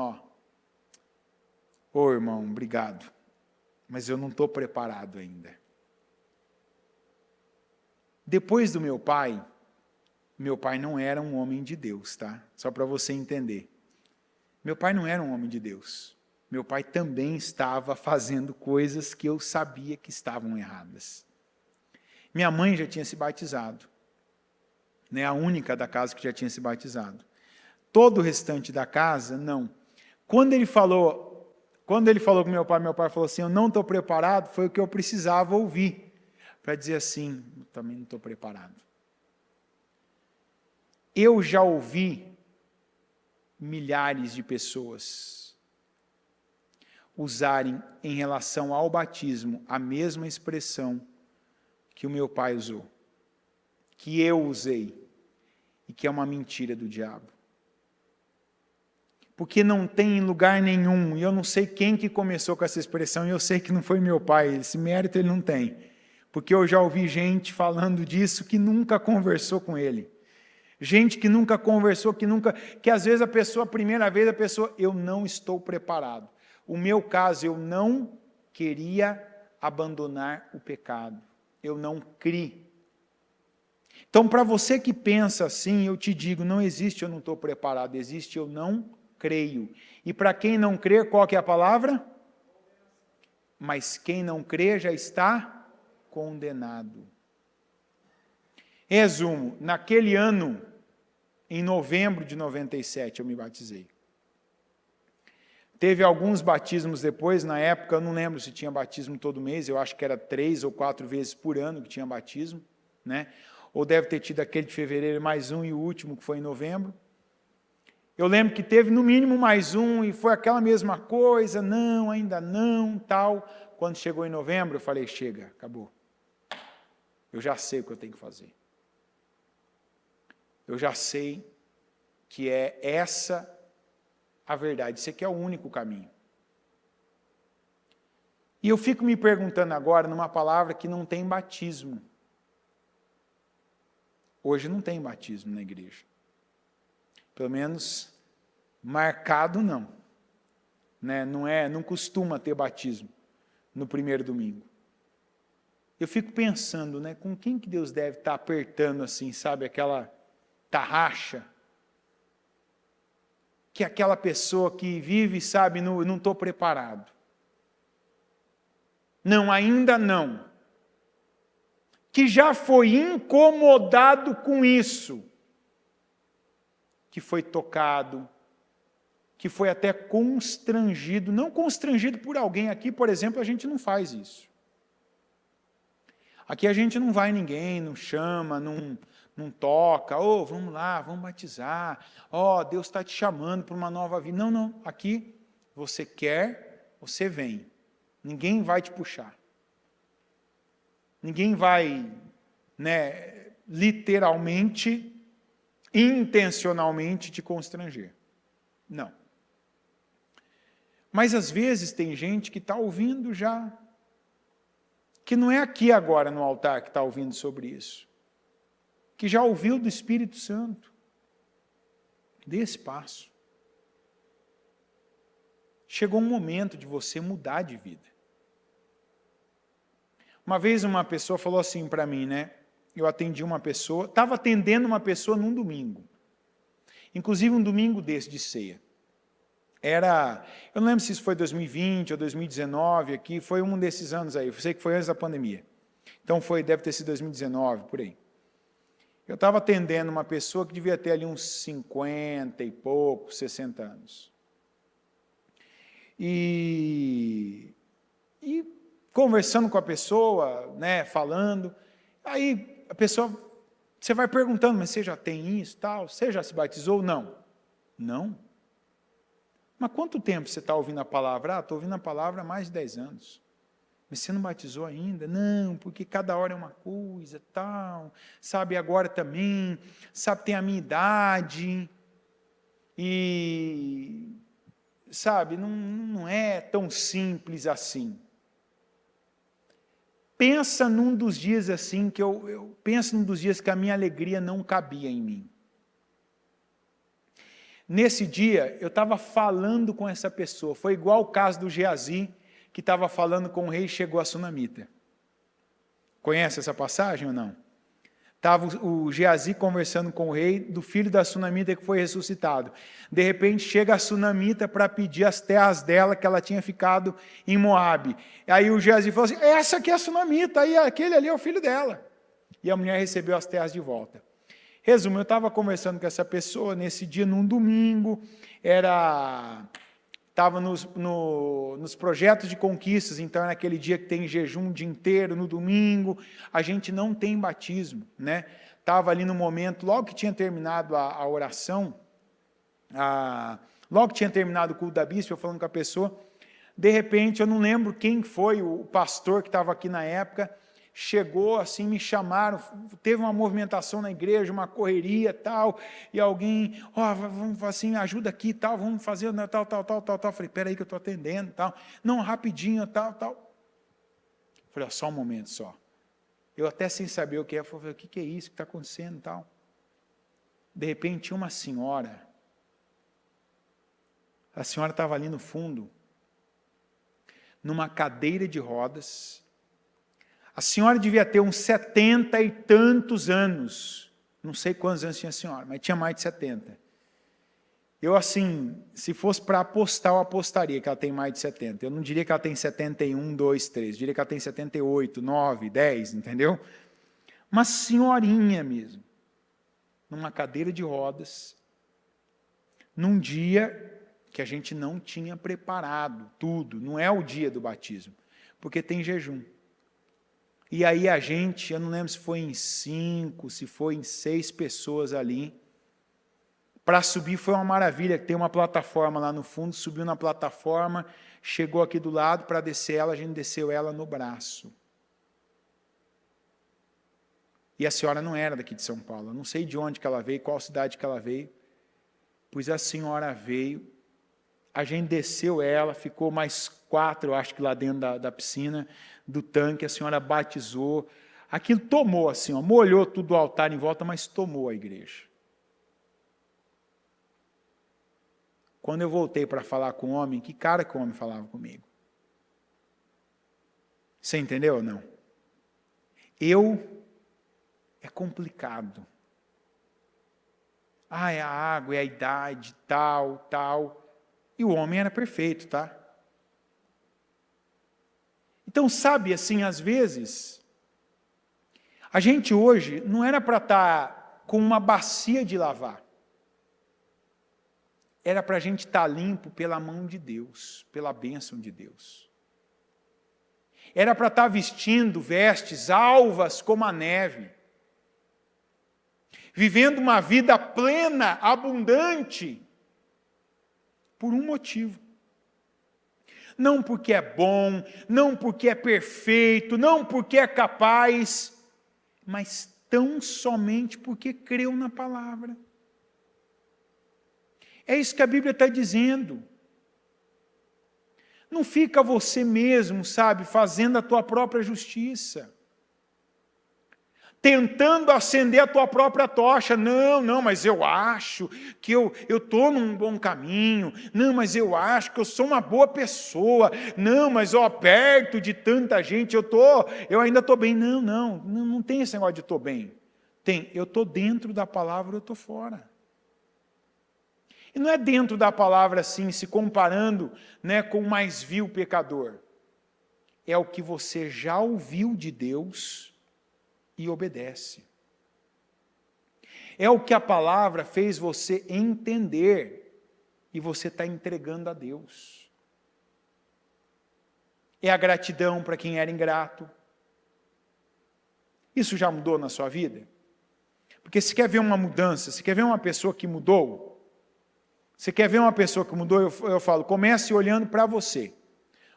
ô irmão, obrigado, mas eu não estou preparado ainda. Depois do meu pai não era um homem de Deus, tá? Só para você entender. Meu pai não era um homem de Deus. Meu pai também estava fazendo coisas que eu sabia que estavam erradas. Minha mãe já tinha se batizado, né? A única da casa que já tinha se batizado. Todo o restante da casa, não. Quando ele falou com meu pai falou assim, eu não estou preparado, foi o que eu precisava ouvir, para dizer assim, eu também não estou preparado. Eu já ouvi milhares de pessoas usarem em relação ao batismo a mesma expressão que o meu pai usou, que eu usei, e que é uma mentira do diabo. Porque não tem em lugar nenhum, e eu não sei quem que começou com essa expressão, e eu sei que não foi meu pai, esse mérito ele não tem. Porque eu já ouvi gente falando disso que nunca conversou com ele. Gente que nunca conversou, que às vezes a primeira vez a pessoa, eu não estou preparado. O meu caso, eu não queria abandonar o pecado. Eu não criei. Então, para você que pensa assim, eu te digo, não existe eu não estou preparado, existe eu não creio. E para quem não crê, qual que é a palavra? Mas quem não crê já está condenado. Resumo, naquele ano, em novembro de 97, eu me batizei. Teve alguns batismos depois, na época, eu não lembro se tinha batismo todo mês, eu acho que era 3 ou 4 vezes por ano que tinha batismo, né? Ou deve ter tido aquele de fevereiro mais um e o último que foi em novembro. Eu lembro que teve no mínimo mais um e foi aquela mesma coisa, não, ainda não, tal. Quando chegou em novembro, eu falei, chega, acabou. Eu já sei o que eu tenho que fazer. Eu já sei que é essa a verdade, esse aqui é o único caminho. E eu fico me perguntando agora numa palavra que não tem batismo. Hoje não tem batismo na igreja. Pelo menos marcado não. Né? Não costuma ter batismo no primeiro domingo. Eu fico pensando, né, com quem que Deus deve estar apertando assim, sabe, aquela tarraxa. que aquela pessoa que vive, sabe, não estou preparado. Não, ainda não. Que já foi incomodado com isso, que foi tocado, que foi até constrangido, não constrangido por alguém. Aqui, por exemplo, a gente não faz isso. Aqui a gente não vai em ninguém, não chama, não toca, vamos lá, vamos batizar, Deus está te chamando para uma nova vida. Não, não, aqui você quer, você vem. Ninguém vai te puxar. Ninguém vai, literalmente, intencionalmente te constranger. Não. Mas às vezes tem gente que está ouvindo já, que não é aqui agora no altar que está ouvindo sobre isso, que já ouviu do Espírito Santo. Dê esse passo. Chegou um momento de você mudar de vida. Uma vez uma pessoa falou assim para mim, eu atendi uma pessoa, estava atendendo uma pessoa num domingo, inclusive um domingo desse de ceia. Eu não lembro se isso foi 2020 ou 2019 aqui, foi um desses anos aí, eu sei que foi antes da pandemia. Então deve ter sido 2019, por aí. Eu estava atendendo uma pessoa que devia ter ali uns 50 e pouco, 60 anos. E conversando com a pessoa, falando, aí a pessoa, você vai perguntando, mas você já tem isso, tal? Você já se batizou? Não. Não. Mas quanto tempo você está ouvindo a palavra? Estou ouvindo a palavra há mais de 10 anos. Mas você não batizou ainda? Não, porque cada hora é uma coisa, tal, sabe, agora também, sabe, tem a minha idade, e, sabe, não é tão simples assim. Pensa num dos dias assim, que eu penso num dos dias que a minha alegria não cabia em mim. Nesse dia, eu estava falando com essa pessoa, foi igual o caso do Geazi, que estava falando com o rei e chegou a sunamita. Conhece essa passagem ou não? Estava o Geazi conversando com o rei do filho da sunamita que foi ressuscitado. De repente chega a sunamita para pedir as terras dela, que ela tinha ficado em Moabe. Aí o Geazi falou assim, essa aqui é a sunamita, aí aquele ali é o filho dela. E a mulher recebeu as terras de volta. Resumo, eu estava conversando com essa pessoa nesse dia, num domingo, estava nos projetos de conquistas, então é naquele dia que tem jejum o dia inteiro, no domingo, a gente não tem batismo, Estava ali no momento, logo que tinha terminado a oração, logo que tinha terminado o culto da bispa, eu falando com a pessoa, de repente, eu não lembro quem foi o pastor que estava aqui na época, chegou assim, me chamaram, teve uma movimentação na igreja, uma correria tal, e alguém, vamos assim, ajuda aqui tal, vamos fazer tal. Falei, peraí que eu estou atendendo tal, não, rapidinho tal. Falei, só um momento só. Eu até sem saber o que é, falei, o que é isso que está acontecendo tal. De repente, tinha uma senhora, a senhora estava ali no fundo, numa cadeira de rodas. A senhora devia ter uns 70 e tantos anos. Não sei quantos anos tinha a senhora, mas tinha mais de 70. Eu, assim, se fosse para apostar, eu apostaria que ela tem mais de 70. Eu não diria que ela tem 71, 2, 3. Eu diria que ela tem 78, 9, 10, entendeu? Uma senhorinha mesmo. Numa cadeira de rodas. Num dia que a gente não tinha preparado tudo. Não é o dia do batismo. Porque tem jejum. E aí a gente, eu não lembro se foi em 5, se foi em 6 pessoas ali. Para subir foi uma maravilha, tem uma plataforma lá no fundo, subiu na plataforma, chegou aqui do lado, para descer ela, a gente desceu ela no braço. E a senhora não era daqui de São Paulo, eu não sei de onde que ela veio, qual cidade que ela veio, pois a senhora veio, a gente desceu ela, ficou mais 4, eu acho que lá dentro da piscina, do tanque, a senhora batizou, aquilo tomou assim, molhou tudo o altar em volta, mas tomou a igreja. Quando eu voltei para falar com o homem, que cara que o homem falava comigo? Você entendeu ou não? É complicado. Ah, é a água, é a idade, tal, tal. E o homem era perfeito, tá? Então, sabe, assim, às vezes, a gente hoje não era para estar com uma bacia de lavar. Era para a gente estar limpo pela mão de Deus, pela bênção de Deus. Era para estar vestindo vestes alvas como a neve. Vivendo uma vida plena, abundante, por um motivo. Não porque é bom, não porque é perfeito, não porque é capaz, mas tão somente porque creu na palavra. É isso que a Bíblia está dizendo. Não fica você mesmo, sabe, fazendo a tua própria justiça. Tentando acender a tua própria tocha. Não, mas eu acho que eu estou num bom caminho. Não, mas eu acho que eu sou uma boa pessoa. Não, mas perto de tanta gente eu ainda estou bem. Não tem esse negócio de estou bem. Tem, eu estou dentro da palavra, eu estou fora. E não é dentro da palavra assim, se comparando, né, com o mais vil pecador. É o que você já ouviu de Deus e obedece. É o que a palavra fez você entender e você está entregando a Deus. É a gratidão para quem era ingrato. Isso já mudou na sua vida? Porque se quer ver uma mudança, se quer ver uma pessoa que mudou, se quer ver uma pessoa que mudou, eu falo, comece olhando para você.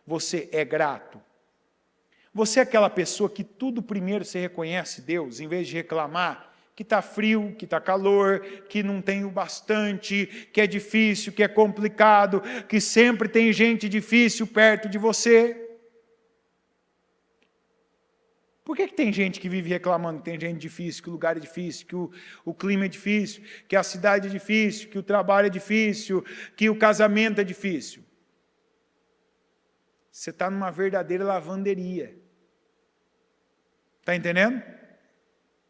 Você é grato? Você é aquela pessoa que tudo primeiro você reconhece Deus, em vez de reclamar que está frio, que está calor, que não tem o bastante, que é difícil, que é complicado, que sempre tem gente difícil perto de você. Por que tem gente que vive reclamando que tem gente difícil, que o lugar é difícil, que o clima é difícil, que a cidade é difícil, que o trabalho é difícil, que o casamento é difícil? Você está numa verdadeira lavanderia. Está entendendo?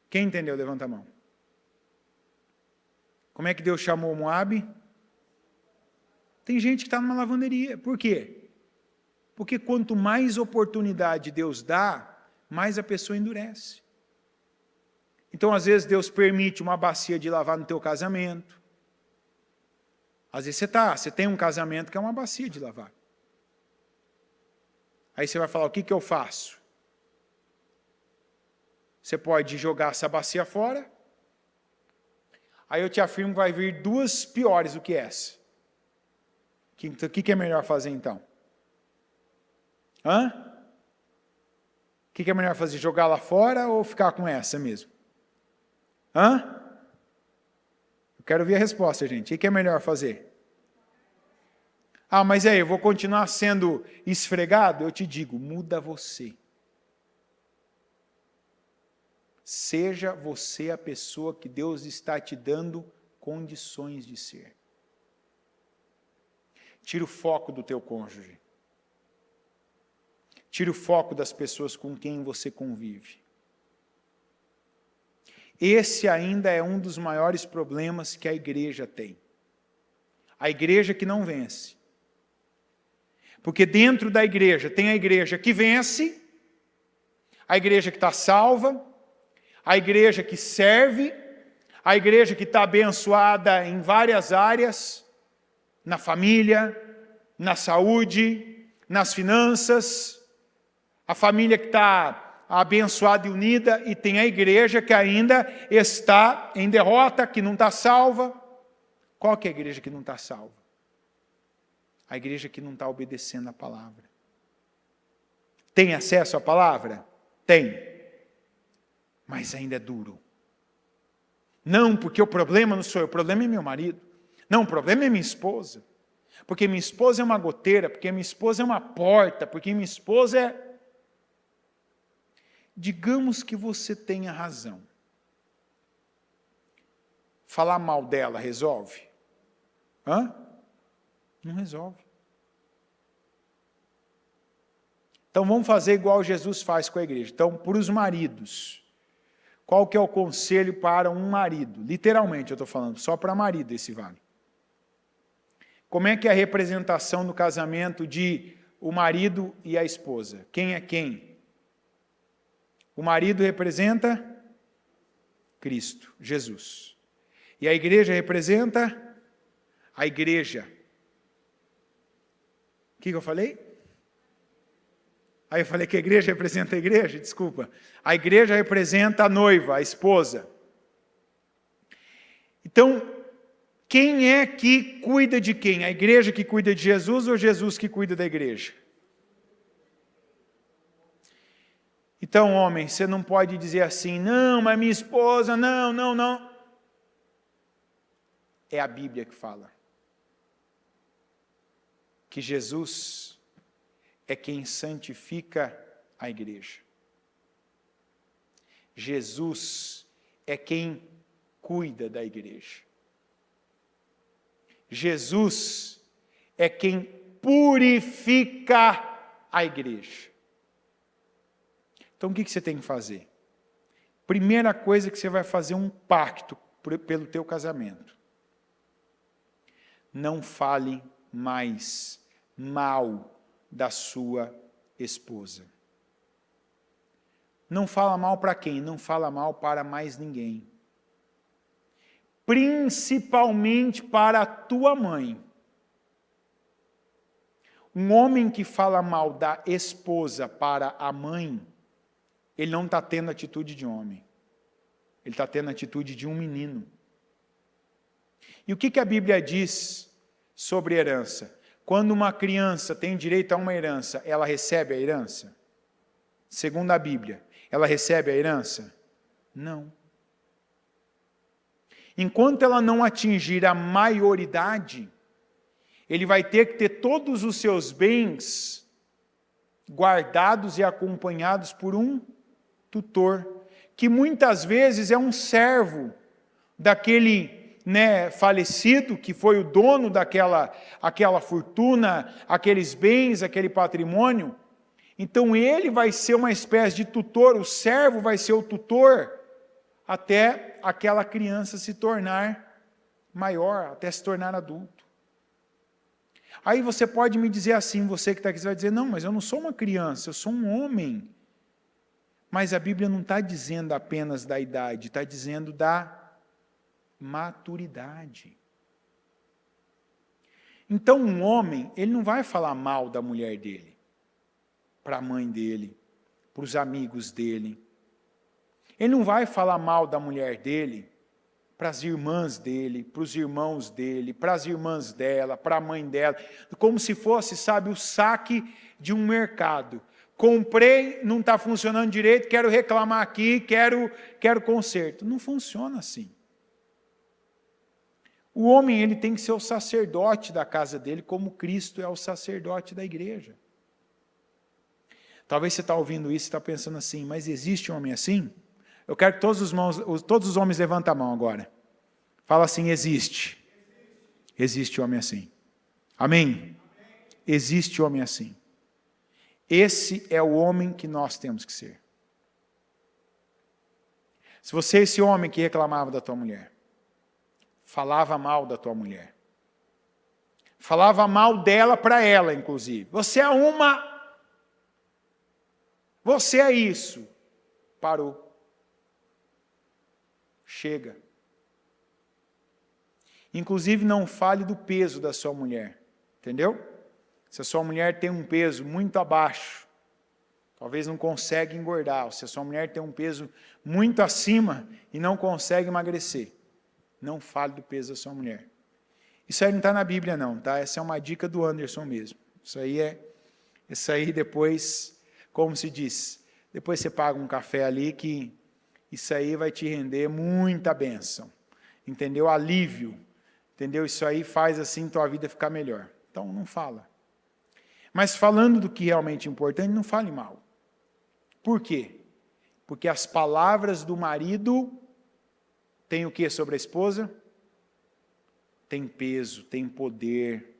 Quem entendeu? Levanta a mão. Como é que Deus chamou Moabe? Tem gente que está numa lavanderia. Por quê? Porque quanto mais oportunidade Deus dá, mais a pessoa endurece. Então, às vezes, Deus permite uma bacia de lavar no teu casamento. Às vezes você tem um casamento que é uma bacia de lavar. Aí você vai falar, o que eu faço? Você pode jogar essa bacia fora. Aí eu te afirmo que vai vir duas piores do que essa. O que é melhor fazer então? O que é melhor fazer? Jogar lá fora ou ficar com essa mesmo? Eu quero ver a resposta, gente. O que é melhor fazer? Mas aí, eu vou continuar sendo esfregado? Eu te digo, muda você. Seja você a pessoa que Deus está te dando condições de ser. Tira o foco do teu cônjuge. Tira o foco das pessoas com quem você convive. Esse ainda é um dos maiores problemas que a igreja tem. A igreja que não vence. Porque dentro da igreja tem a igreja que vence, a igreja que está salva, a igreja que serve, a igreja que está abençoada em várias áreas, na família, na saúde, nas finanças, a família que está abençoada e unida, e tem a igreja que ainda está em derrota, que não está salva. Qual que é a igreja que não está salva? A igreja que não está obedecendo a palavra. Tem acesso à palavra? Tem. Mas ainda é duro. Não, porque o problema não sou eu, o problema é meu marido. Não, o problema é minha esposa. Porque minha esposa é uma goteira, porque minha esposa é uma porta, porque minha esposa é... Digamos que você tenha razão. Falar mal dela resolve? Não resolve. Então vamos fazer igual Jesus faz com a igreja. Então, para os maridos, Qual que é o conselho para um marido? Literalmente eu estou falando, só para marido esse vale. Como é que é a representação no casamento de o marido e a esposa? Quem é quem? O marido representa Cristo, Jesus. E a igreja representa a igreja. O que eu falei? Aí eu falei que a igreja representa a igreja, desculpa. A igreja representa a noiva, a esposa. Então, quem é que cuida de quem? A igreja que cuida de Jesus ou Jesus que cuida da igreja? Então, homem, você não pode dizer assim, não, mas minha esposa, não. É a Bíblia que fala. Que Jesus é quem santifica a igreja. Jesus é quem cuida da igreja. Jesus é quem purifica a igreja. Então o que você tem que fazer? Primeira coisa que você vai fazer um pacto pelo teu casamento. Não fale mais mal da sua esposa. Não fala mal para quem? Não fala mal para mais ninguém. Principalmente para a tua mãe. Um homem que fala mal da esposa para a mãe, ele não está tendo atitude de homem. Ele está tendo atitude de um menino. E o que a Bíblia diz sobre herança? Quando uma criança tem direito a uma herança, ela recebe a herança? Segundo a Bíblia, ela recebe a herança? Não. Enquanto ela não atingir a maioridade, ele vai ter que ter todos os seus bens guardados e acompanhados por um tutor, que muitas vezes é um servo daquele falecido, que foi o dono aquela fortuna, aqueles bens, aquele patrimônio. Então ele vai ser uma espécie de tutor, o servo vai ser o tutor, até aquela criança se tornar maior, até se tornar adulto. Aí você pode me dizer assim, você que está aqui, você vai dizer, não, mas eu não sou uma criança, eu sou um homem. Mas a Bíblia não está dizendo apenas da idade, está dizendo da maturidade. Então um homem, ele não vai falar mal da mulher dele, para a mãe dele, para os amigos dele. Ele não vai falar mal da mulher dele para as irmãs dele, para os irmãos dele, para as irmãs dela, para a mãe dela, como se fosse, sabe, o saque de um mercado. Comprei, não está funcionando direito, quero reclamar aqui, quero conserto. Não funciona assim. O homem, ele tem que ser o sacerdote da casa dele, como Cristo é o sacerdote da igreja. Talvez você está ouvindo isso e está pensando assim, mas existe um homem assim? Eu quero que todos os homens levantem a mão agora. Fala assim, existe. Existe homem assim. Amém? Existe homem assim. Esse é o homem que nós temos que ser. Se você é esse homem que reclamava da tua mulher, falava mal da tua mulher, falava mal dela para ela, inclusive. Você é isso. Parou. Chega. Inclusive, não fale do peso da sua mulher. Entendeu? Se a sua mulher tem um peso muito abaixo, talvez não consegue engordar. Ou se a sua mulher tem um peso muito acima e não consegue emagrecer, não fale do peso da sua mulher. Isso aí não está na Bíblia não, tá? Essa é uma dica do Anderson mesmo. Isso aí depois, como se diz, depois você paga um café ali que isso aí vai te render muita bênção. Entendeu? Alívio. Entendeu? Isso aí faz assim tua vida ficar melhor. Então não fala. Mas falando do que realmente é importante, não fale mal. Por quê? Porque as palavras do marido têm o que sobre a esposa? Tem peso, tem poder.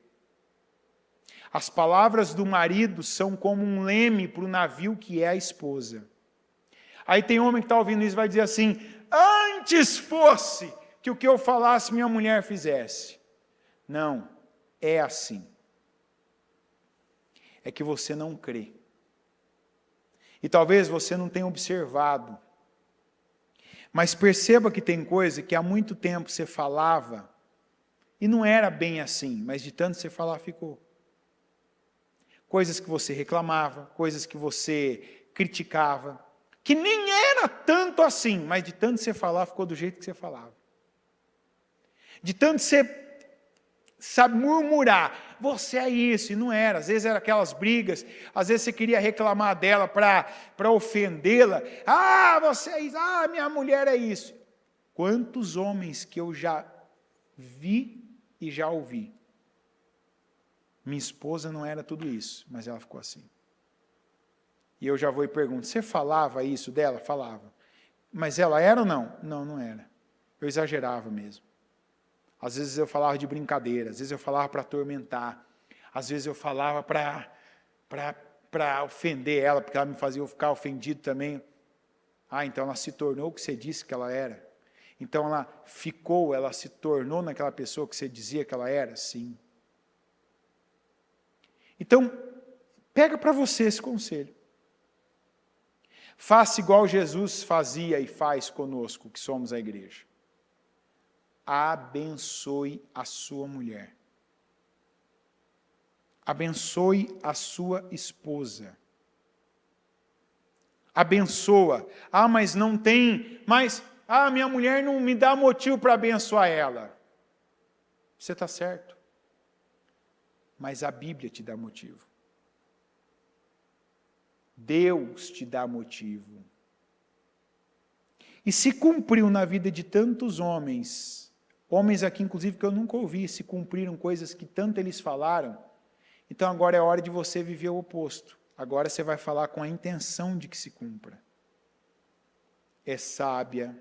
As palavras do marido são como um leme para o navio que é a esposa. Aí tem homem que está ouvindo isso e vai dizer assim: antes fosse que o que eu falasse minha mulher fizesse. Não, é assim. É que você não crê. E talvez você não tenha observado. Mas perceba que tem coisa que há muito tempo você falava, e não era bem assim, mas de tanto você falar ficou. Coisas que você reclamava, coisas que você criticava, que nem era tanto assim, mas de tanto você falar, ficou do jeito que você falava. De tanto você, sabe, murmurar, você é isso, e não era. Às vezes eram aquelas brigas, às vezes você queria reclamar dela para ofendê-la. Ah, você é isso, ah, minha mulher é isso. Quantos homens que eu já vi e já ouvi. Minha esposa não era tudo isso, mas ela ficou assim. E eu já vou e pergunto, você falava isso dela? Falava. Mas ela era ou não? Não, não era. Eu exagerava mesmo. Às vezes eu falava de brincadeira, às vezes eu falava para atormentar, às vezes eu falava para ofender ela, porque ela me fazia eu ficar ofendido também. Ah, então ela se tornou o que você disse que ela era. Então ela se tornou naquela pessoa que você dizia que ela era? Sim. Então, pega para você esse conselho. Faça igual Jesus fazia e faz conosco, que somos a igreja. Abençoe a sua mulher. Abençoe a sua esposa. Abençoa. Ah, mas não tem, minha mulher não me dá motivo para abençoar ela. Você está certo. Mas a Bíblia te dá motivo. Deus te dá motivo. E se cumpriu na vida de tantos homens aqui inclusive que eu nunca ouvi, se cumpriram coisas que tanto eles falaram, então agora é hora de você viver o oposto. Agora você vai falar com a intenção de que se cumpra. É sábia,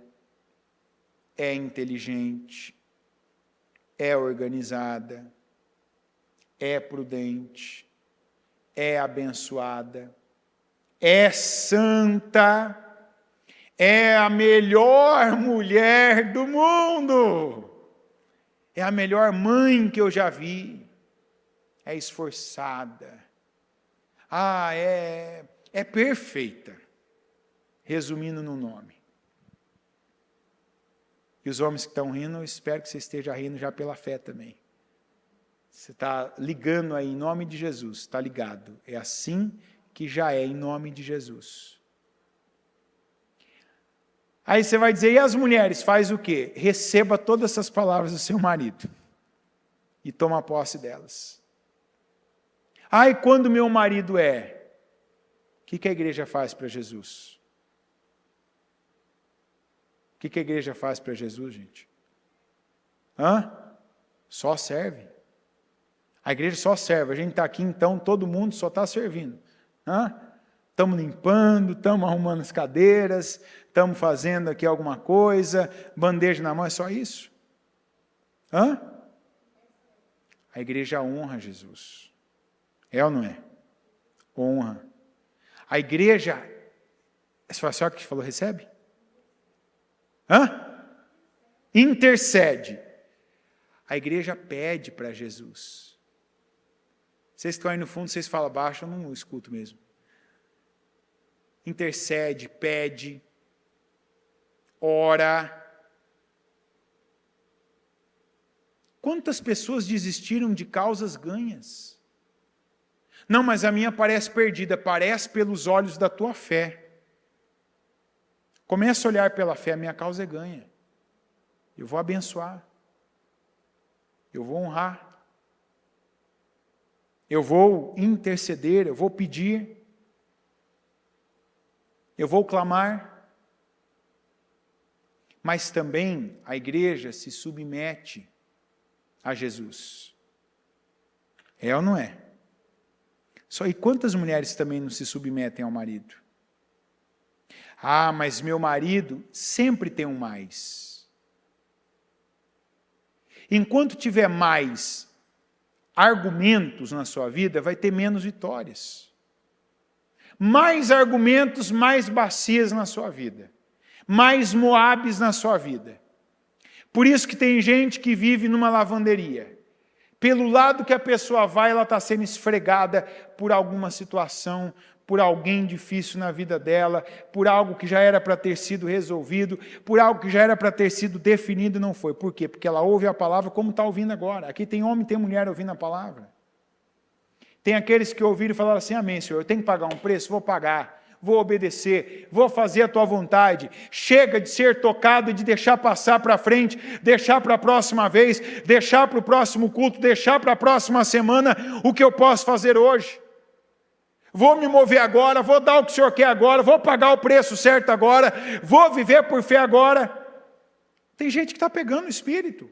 é inteligente, é organizada, é prudente, é abençoada, é santa, é a melhor mulher do mundo, é a melhor mãe que eu já vi, é esforçada, é perfeita, resumindo no nome. E os homens que estão rindo, eu espero que você esteja rindo já pela fé também. Você está ligando aí em nome de Jesus, está ligado. É assim que já é em nome de Jesus. Aí você vai dizer, e as mulheres, faz o quê? Receba todas essas palavras do seu marido e toma posse delas. E quando meu marido o que a igreja faz para Jesus? O que a igreja faz para Jesus, gente? Só serve. A igreja só serve. A gente está aqui, então, todo mundo só está servindo. Estamos limpando, estamos arrumando as cadeiras, estamos fazendo aqui alguma coisa, bandeja na mão, é só isso? A igreja honra Jesus. É ou não é? Honra. A igreja, foi a senhora que falou, recebe? Intercede. A igreja pede para Jesus. Vocês que estão aí no fundo, vocês falam baixo, eu não escuto mesmo. Intercede, pede, ora. Quantas pessoas desistiram de causas ganhas? Não, mas a minha parece perdida. Parece pelos olhos da tua fé. Começa a olhar pela fé, a minha causa é ganha. Eu vou abençoar. Eu vou honrar. Eu vou interceder, eu vou pedir. Eu vou clamar. Mas também a igreja se submete a Jesus. É ou não é? E quantas mulheres também não se submetem ao marido? Mas meu marido sempre tem um mais. Enquanto tiver mais argumentos na sua vida, vai ter menos vitórias. mais argumentos, mais bacias na sua vida, mais Moabes na sua vida. Por isso que tem gente que vive numa lavanderia. Pelo lado que a pessoa vai, ela está sendo esfregada por alguma situação, por alguém difícil na vida dela, por algo que já era para ter sido resolvido, por algo que já era para ter sido definido e não foi. Por quê? Porque ela ouve a palavra como está ouvindo agora. Aqui tem homem e tem mulher ouvindo a palavra. Tem aqueles que ouviram e falaram assim, amém, Senhor, eu tenho que pagar um preço? Vou pagar, vou obedecer, vou fazer a tua vontade. Chega de ser tocado e de deixar passar para frente, deixar para a próxima vez, deixar para o próximo culto, deixar para a próxima semana o que eu posso fazer hoje. Vou me mover agora, vou dar o que o Senhor quer agora, vou pagar o preço certo agora, vou viver por fé agora. Tem gente que está pegando o Espírito.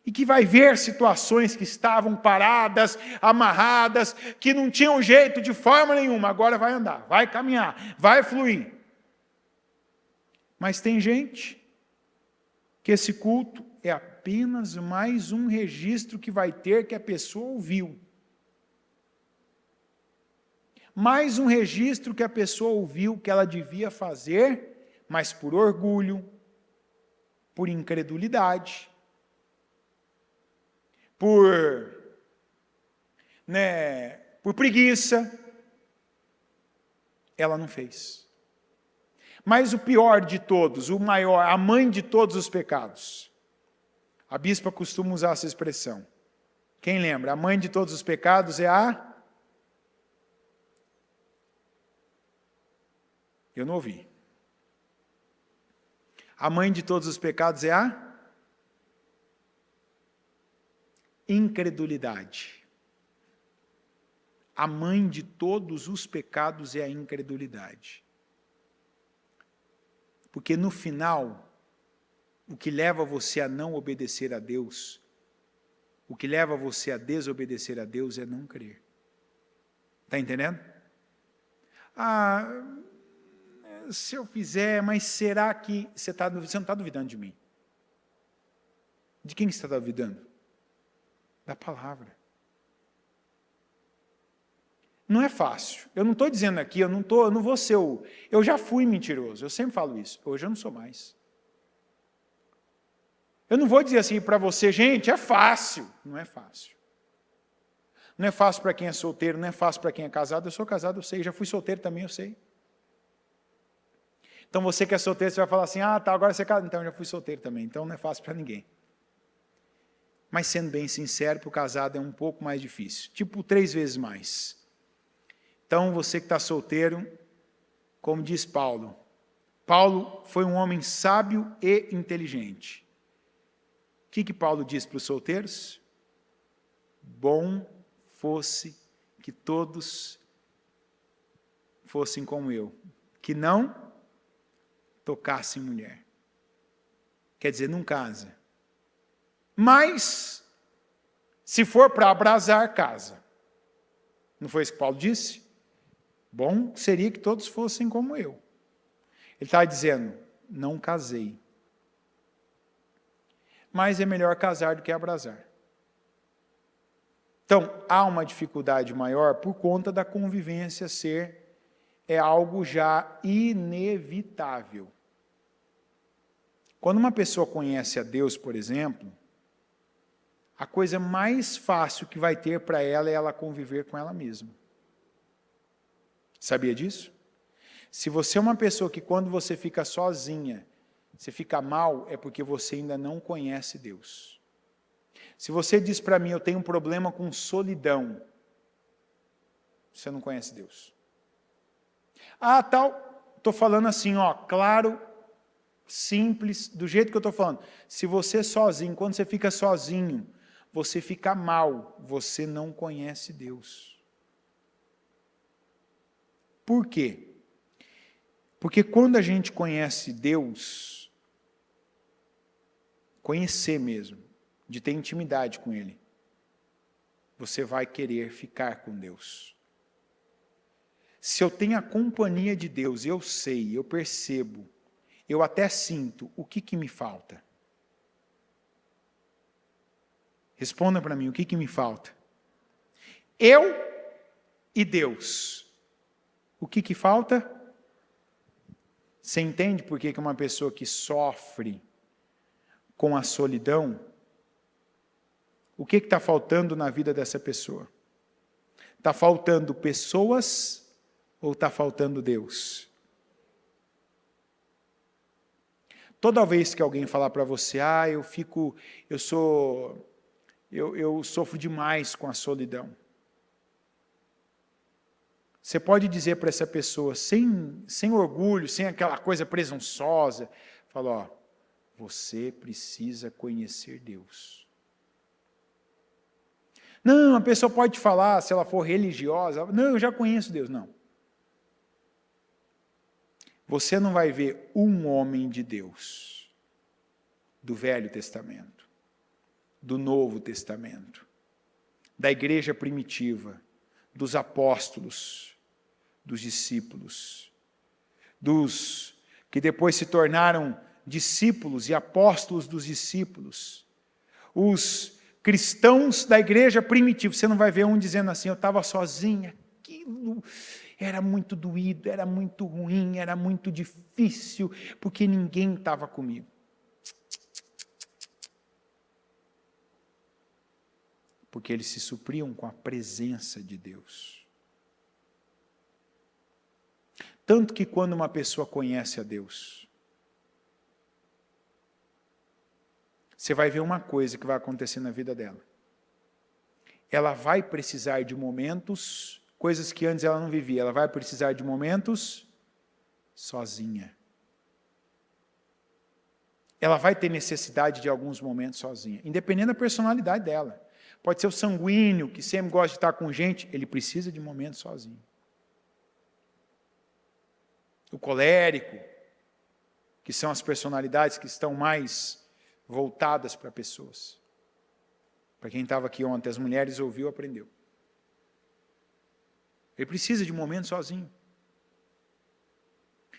E que vai ver situações que estavam paradas, amarradas, que não tinham jeito de forma nenhuma, agora vai andar, vai caminhar, vai fluir. Mas tem gente que esse culto é apenas mais um registro que vai ter que a pessoa ouviu. Mais um registro que a pessoa ouviu que ela devia fazer, mas por orgulho, por incredulidade, por preguiça, ela não fez. Mas o pior de todos, o maior, a mãe de todos os pecados, a bispa costuma usar essa expressão. Quem lembra? A mãe de todos os pecados é a... Eu não ouvi. A mãe de todos os pecados é a incredulidade. A mãe de todos os pecados é a incredulidade. Porque no final, o que leva você a não obedecer a Deus, o que leva você a desobedecer a Deus é não crer. Está entendendo? Se eu fizer, mas será que você não está duvidando de mim? De quem você está duvidando? Da palavra. Não é fácil. Eu não estou dizendo aqui, eu não vou ser eu já fui mentiroso, eu sempre falo isso. Hoje eu não sou mais. Eu não vou dizer assim para você, gente, é fácil. Não é fácil. Não é fácil para quem é solteiro, não é fácil para quem é casado. Eu sou casado, eu sei. Já fui solteiro também, eu sei. Então você que é solteiro, você vai falar assim, tá, agora você é casado. Então eu já fui solteiro também, então não é fácil para ninguém. Mas sendo bem sincero, para o casado é um pouco mais difícil. Tipo 3 vezes mais. Então você que está solteiro, como diz Paulo. Paulo foi um homem sábio e inteligente. O que Paulo diz para os solteiros? Bom fosse que todos fossem como eu, que não tocassem mulher. Quer dizer, não casa. Mas, se for para abrasar, casa. Não foi isso que Paulo disse? Bom seria que todos fossem como eu. Ele está dizendo, não casei. Mas é melhor casar do que abrasar. Então, há uma dificuldade maior por conta da convivência ser algo já inevitável. Quando uma pessoa conhece a Deus, por exemplo, a coisa mais fácil que vai ter para ela é ela conviver com ela mesma. Sabia disso? Se você é uma pessoa que quando você fica sozinha, você fica mal, é porque você ainda não conhece Deus. Se você diz para mim, eu tenho um problema com solidão, você não conhece Deus. Estou falando assim, claro, simples, do jeito que eu estou falando. Se você sozinho, quando você fica sozinho, você fica mal, você não conhece Deus. Por quê? Porque quando a gente conhece Deus, conhecer mesmo, de ter intimidade com Ele, você vai querer ficar com Deus. Se eu tenho a companhia de Deus, eu sei, eu percebo, eu até sinto o que me falta. Responda para mim, o que me falta? Eu e Deus. O que falta? Você entende por que uma pessoa que sofre com a solidão, o que está faltando na vida dessa pessoa? Está faltando pessoas ou está faltando Deus? Toda vez que alguém falar para você, eu sofro demais com a solidão. Você pode dizer para essa pessoa, sem orgulho, sem aquela coisa presunçosa, fala, você precisa conhecer Deus. Não, a pessoa pode falar, se ela for religiosa, não, eu já conheço Deus. Não. Você não vai ver um homem de Deus, do Velho Testamento, do Novo Testamento, da igreja primitiva, dos apóstolos, dos discípulos, dos que depois se tornaram discípulos e apóstolos dos discípulos, os cristãos da igreja primitiva. Você não vai ver um dizendo assim, eu estava sozinha, aquilo era muito doído, era muito ruim, era muito difícil, porque ninguém estava comigo. Porque eles se supriam com a presença de Deus. Tanto que quando uma pessoa conhece a Deus, você vai ver uma coisa que vai acontecer na vida dela. Ela vai precisar de momentos, coisas que antes ela não vivia, ela vai precisar de momentos sozinha. Ela vai ter necessidade de alguns momentos sozinha, independente da personalidade dela. Pode ser o sanguíneo, que sempre gosta de estar com gente, ele precisa de momentos sozinho. O colérico, que são as personalidades que estão mais voltadas para pessoas. Para quem estava aqui ontem, as mulheres ouviu, aprendeu. Ele precisa de momentos sozinho.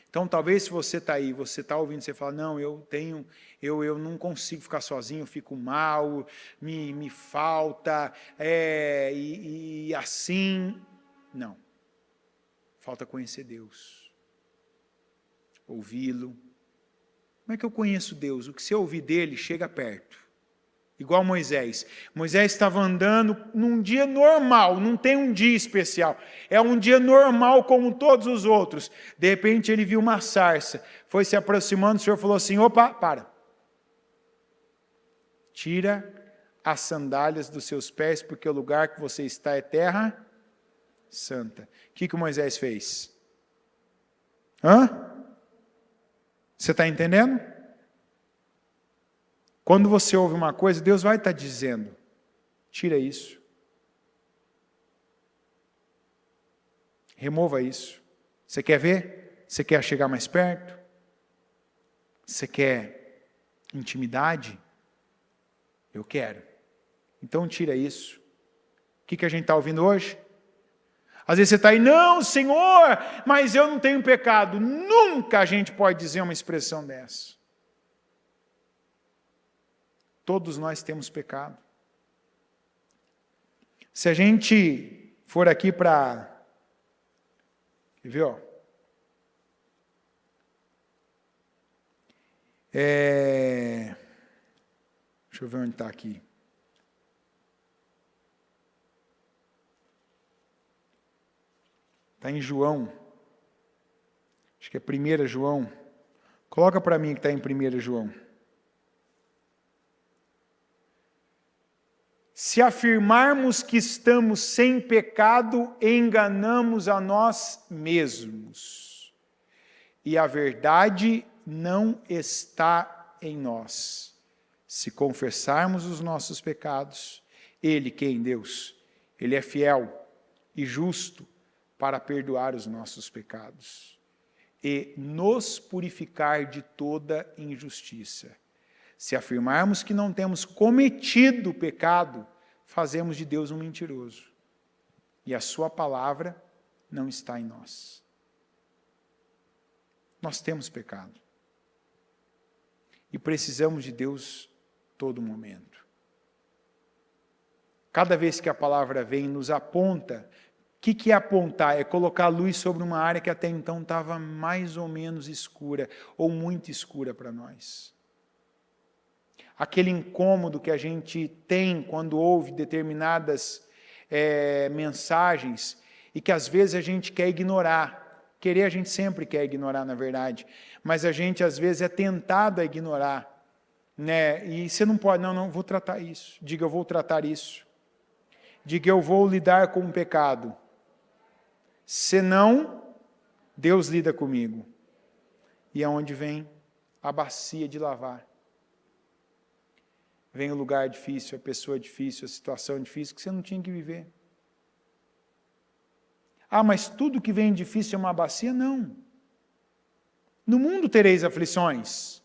Então, talvez se você está aí, você está ouvindo, você fala, não, eu não consigo ficar sozinho, eu fico mal, me falta, e assim. Não. Falta conhecer Deus. Ouvi-lo. Como é que eu conheço Deus? O que se eu ouvir dele, chega perto. Igual Moisés. Moisés estava andando num dia normal, não tem um dia especial. É um dia normal como todos os outros. De repente ele viu uma sarça. Foi se aproximando, o Senhor falou assim, opa, para. Tira as sandálias dos seus pés, porque o lugar que você está é terra santa. O que Moisés fez? Você está entendendo? Quando você ouve uma coisa, Deus vai estar dizendo, tira isso. Remova isso. Você quer ver? Você quer chegar mais perto? Você quer intimidade? Eu quero. Então tira isso. O que a gente está ouvindo hoje? Às vezes você está aí, não, Senhor, mas eu não tenho pecado. Nunca a gente pode dizer uma expressão dessa. Todos nós temos pecado. Se a gente for aqui para... Quer ver, ó? Deixa eu ver onde está aqui. Está em João. Acho que é 1 João. Coloca para mim que está em 1 João. Se afirmarmos que estamos sem pecado, enganamos a nós mesmos. E a verdade não está em nós. Se confessarmos os nossos pecados, Ele, quem? Deus? Ele é fiel e justo para perdoar os nossos pecados e nos purificar de toda injustiça. Se afirmarmos que não temos cometido pecado, fazemos de Deus um mentiroso. E a sua palavra não está em nós. Nós temos pecado. E precisamos de Deus todo momento. Cada vez que a palavra vem, nos aponta que é apontar? É colocar a luz sobre uma área que até então estava mais ou menos escura, ou muito escura para nós. Aquele incômodo que a gente tem quando ouve determinadas mensagens, e que às vezes a gente quer ignorar. Querer a gente sempre quer ignorar, na verdade, mas a gente às vezes é tentado a ignorar. Né? E você não pode, não, vou tratar isso. Diga, eu vou tratar isso. Diga, eu vou lidar com o pecado. Senão, Deus lida comigo. E é onde vem a bacia de lavar. Vem o lugar difícil, a pessoa difícil, a situação difícil que você não tinha que viver. Ah, mas tudo que vem difícil é uma bacia? Não. No mundo tereis aflições.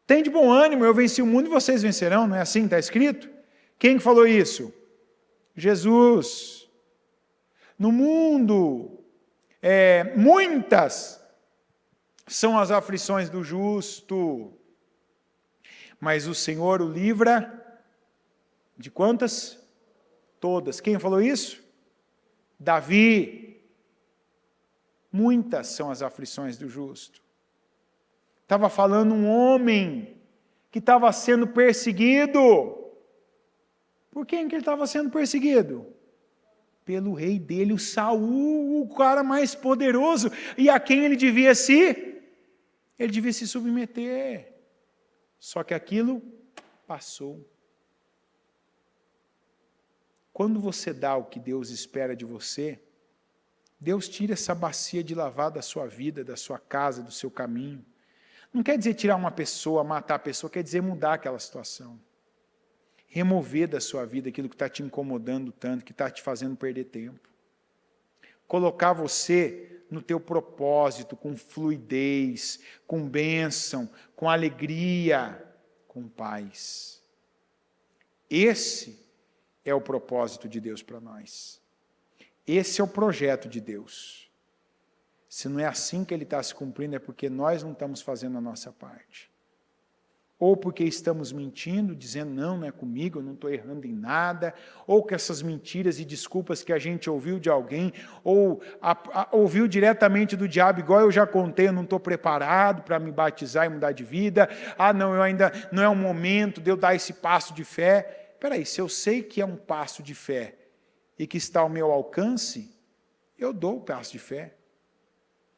Tem de bom ânimo, eu venci o mundo e vocês vencerão, não é assim? Está escrito? Quem falou isso? Jesus. No mundo, muitas são as aflições do justo, mas o Senhor o livra de quantas? Todas. Quem falou isso? Davi. Muitas são as aflições do justo. Estava falando um homem que estava sendo perseguido. Por quem que ele estava sendo perseguido? Pelo rei dele, o Saul, o cara mais poderoso, e a quem ele devia se submeter. Só que aquilo passou. Quando você dá o que Deus espera de você, Deus tira essa bacia de lavar da sua vida, da sua casa, do seu caminho. Não quer dizer tirar uma pessoa, matar a pessoa, quer dizer mudar aquela situação. Remover da sua vida aquilo que está te incomodando tanto, que está te fazendo perder tempo. Colocar você no teu propósito, com fluidez, com bênção, com alegria, com paz. Esse é o propósito de Deus para nós. Esse é o projeto de Deus. Se não é assim que ele está se cumprindo, é porque nós não estamos fazendo a nossa parte. Ou porque estamos mentindo, dizendo, não é comigo, eu não estou errando em nada, ou que essas mentiras e desculpas que a gente ouviu de alguém, ou ouviu diretamente do diabo, igual eu já contei, eu não estou preparado para me batizar e mudar de vida, não, eu ainda não é o momento de eu dar esse passo de fé. Espera aí, se eu sei que é um passo de fé, e que está ao meu alcance, eu dou o passo de fé.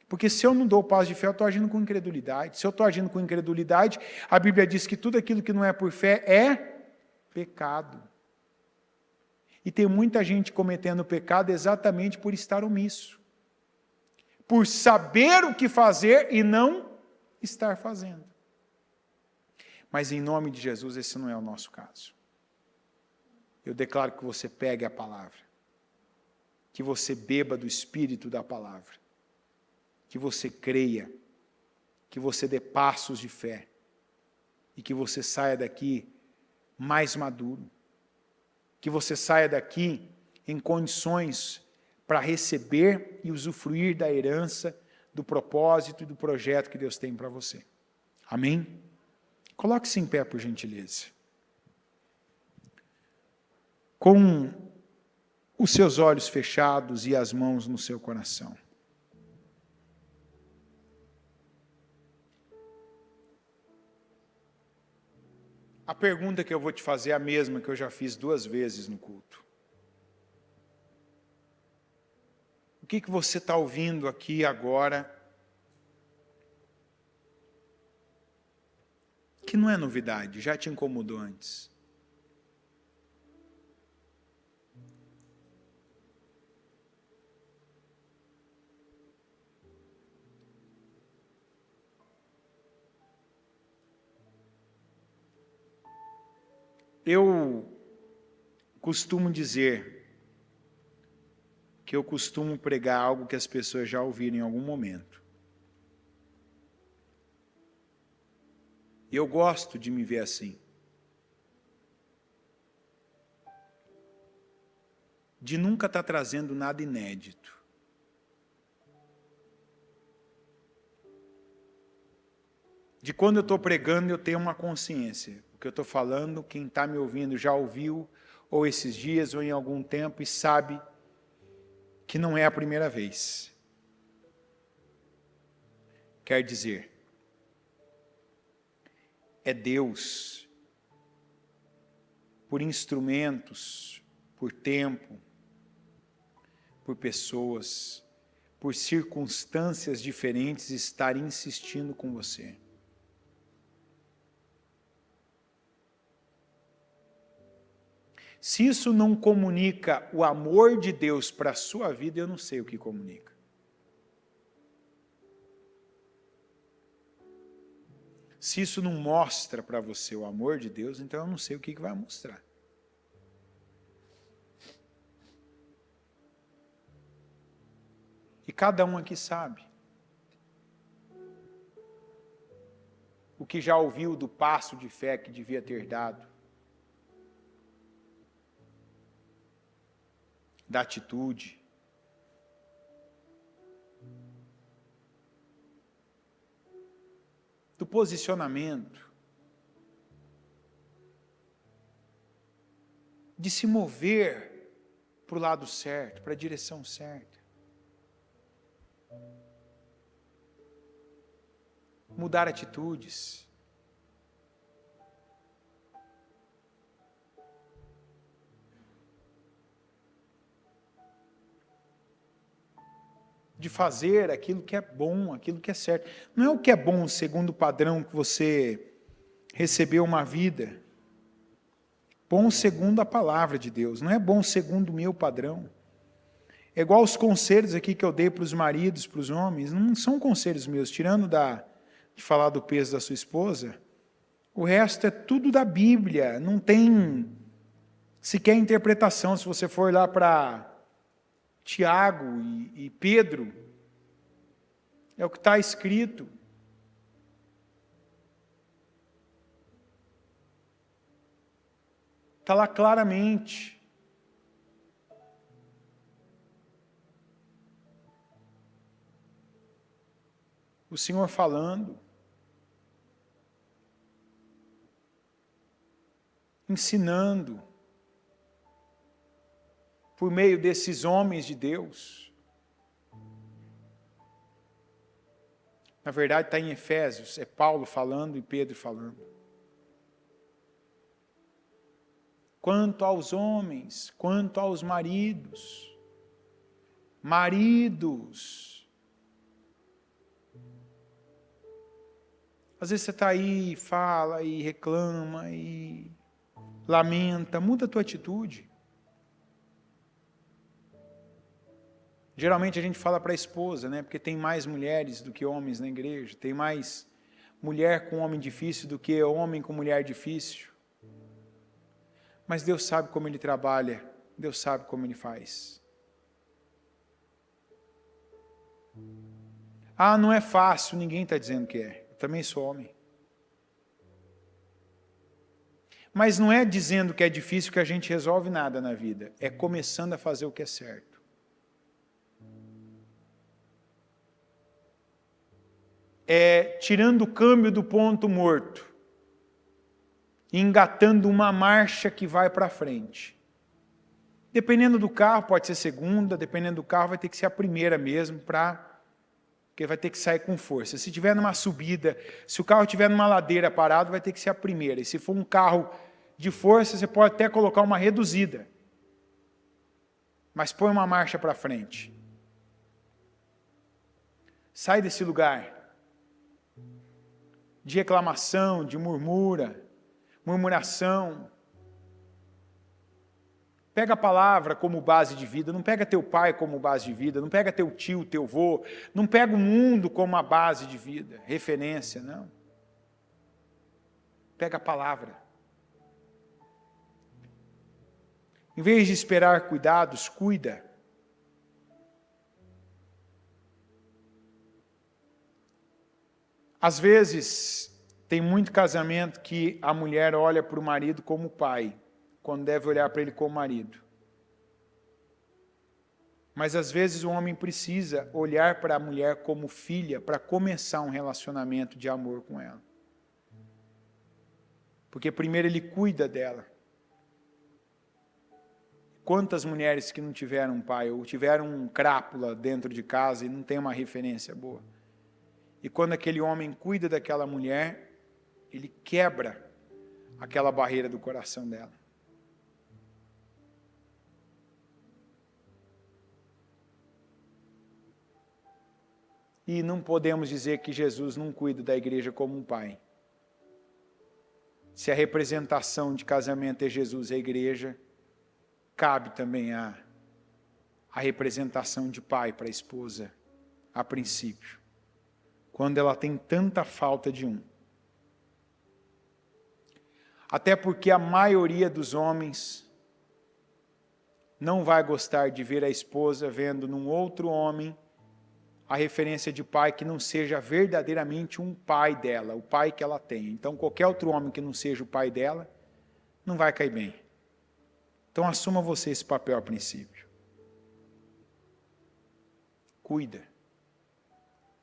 Porque se eu não dou o passo de fé, eu estou agindo com incredulidade. Se eu estou agindo com incredulidade, a Bíblia diz que tudo aquilo que não é por fé é pecado. E tem muita gente cometendo pecado exatamente por estar omisso. Por saber o que fazer e não estar fazendo. Mas em nome de Jesus, esse não é o nosso caso. Eu declaro que você pegue a palavra. Que você beba do Espírito da palavra. Que você creia, que você dê passos de fé, e que você saia daqui mais maduro, que você saia daqui em condições para receber e usufruir da herança, do propósito e do projeto que Deus tem para você. Amém? Coloque-se em pé, por gentileza. Com os seus olhos fechados e as mãos no seu coração. A pergunta que eu vou te fazer é a mesma que eu já fiz 2 vezes no culto. O que você está ouvindo aqui agora que não é novidade, já te incomodou antes? Eu costumo dizer que eu costumo pregar algo que as pessoas já ouviram em algum momento. E eu gosto de me ver assim. De nunca estar trazendo nada inédito. De quando eu estou pregando, eu tenho uma consciência. O que eu estou falando, quem está me ouvindo já ouviu, ou esses dias, ou em algum tempo, e sabe que não é a primeira vez. Quer dizer, é Deus, por instrumentos, por tempo, por pessoas, por circunstâncias diferentes, estar insistindo com você. Se isso não comunica o amor de Deus para a sua vida, eu não sei o que comunica. Se isso não mostra para você o amor de Deus, então eu não sei o que vai mostrar. E cada um aqui sabe. O que já ouviu do passo de fé que devia ter dado. Da atitude. Do posicionamento. De se mover para o lado certo, para a direção certa. Mudar atitudes. De fazer aquilo que é bom, aquilo que é certo. Não é o que é bom segundo o padrão que você recebeu uma vida. Bom segundo a palavra de Deus. Não é bom segundo o meu padrão. É igual os conselhos aqui que eu dei para os maridos, para os homens. Não são conselhos meus, tirando de falar do peso da sua esposa. O resto é tudo da Bíblia. Não tem sequer interpretação. Se você for lá para Tiago e Pedro, é o que está escrito. Está lá claramente. O Senhor falando, ensinando, por meio desses homens de Deus. Na verdade está em Efésios, é Paulo falando e Pedro falando. Quanto aos homens, quanto aos maridos, às vezes você está aí, fala e reclama e lamenta, muda a tua atitude. Geralmente a gente fala para a esposa, né? Porque tem mais mulheres do que homens na igreja, tem mais mulher com homem difícil do que homem com mulher difícil. Mas Deus sabe como Ele trabalha, Deus sabe como Ele faz. Ah, não é fácil, ninguém está dizendo que é. Eu também sou homem. Mas não é dizendo que é difícil que a gente resolve nada na vida. É começando a fazer o que é certo. É tirando o câmbio do ponto morto. E engatando uma marcha que vai para frente. Dependendo do carro, pode ser segunda, dependendo do carro, vai ter que ser a primeira mesmo, porque vai ter que sair com força. Se tiver numa subida, se o carro estiver numa ladeira parado, vai ter que ser a primeira. E se for um carro de força, você pode até colocar uma reduzida. Mas põe uma marcha para frente. Sai desse lugar de reclamação, de murmuração. Pega a palavra como base de vida, não pega teu pai como base de vida, não pega teu tio, teu avô, não pega o mundo como a base de vida, referência, não. Pega a palavra. Em vez de esperar cuidados, cuida. Às vezes, tem muito casamento que a mulher olha para o marido como pai, quando deve olhar para ele como marido. Mas às vezes o homem precisa olhar para a mulher como filha para começar um relacionamento de amor com ela. Porque primeiro ele cuida dela. Quantas mulheres que não tiveram um pai, ou tiveram um crápula dentro de casa e não tem uma referência boa. E quando aquele homem cuida daquela mulher, ele quebra aquela barreira do coração dela. E não podemos dizer que Jesus não cuida da igreja como um pai. Se a representação de casamento é Jesus e a igreja, cabe também a representação de pai para a esposa, a princípio, quando ela tem tanta falta de um. Até porque a maioria dos homens não vai gostar de ver a esposa vendo num outro homem a referência de pai que não seja verdadeiramente um pai dela, o pai que ela tem. Então, qualquer outro homem que não seja o pai dela, não vai cair bem. Então, assuma você esse papel a princípio. Cuida,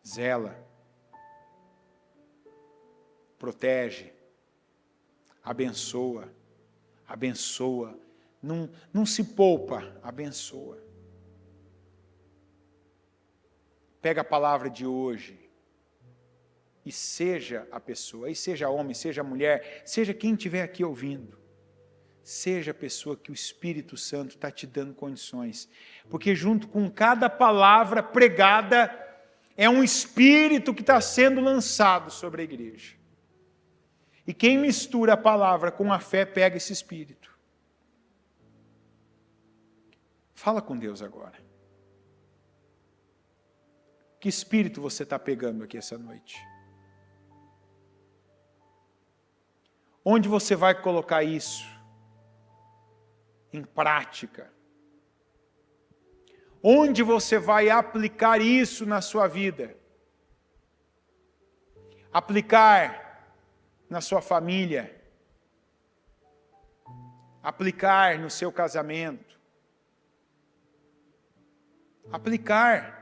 zela, protege, abençoa, não se poupa, abençoa. Pega a palavra de hoje e seja a pessoa, e seja homem, seja mulher, seja quem estiver aqui ouvindo, seja a pessoa que o Espírito Santo está te dando condições, porque junto com cada palavra pregada, é um Espírito que está sendo lançado sobre a igreja. E quem mistura a palavra com a fé, pega esse Espírito. Fala com Deus agora. Que espírito você está pegando aqui essa noite? Onde você vai colocar isso em prática? Onde você vai aplicar isso na sua vida? Aplicar na sua família? Aplicar no seu casamento? Aplicar.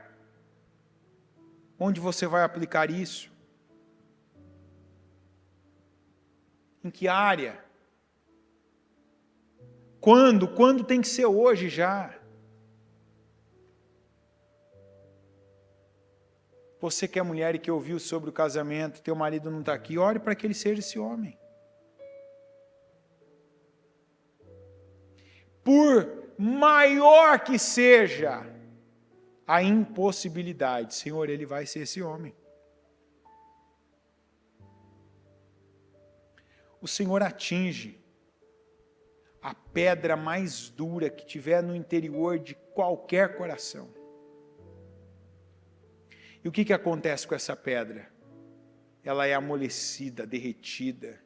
Onde você vai aplicar isso? Em que área? Quando? Quando tem que ser hoje já? Você que é mulher e que ouviu sobre o casamento, teu marido não está aqui, ore para que ele seja esse homem. Por maior que seja a impossibilidade, Senhor, ele vai ser esse homem. O Senhor atinge a pedra mais dura que tiver no interior de qualquer coração. E o que acontece com essa pedra? Ela é amolecida, derretida,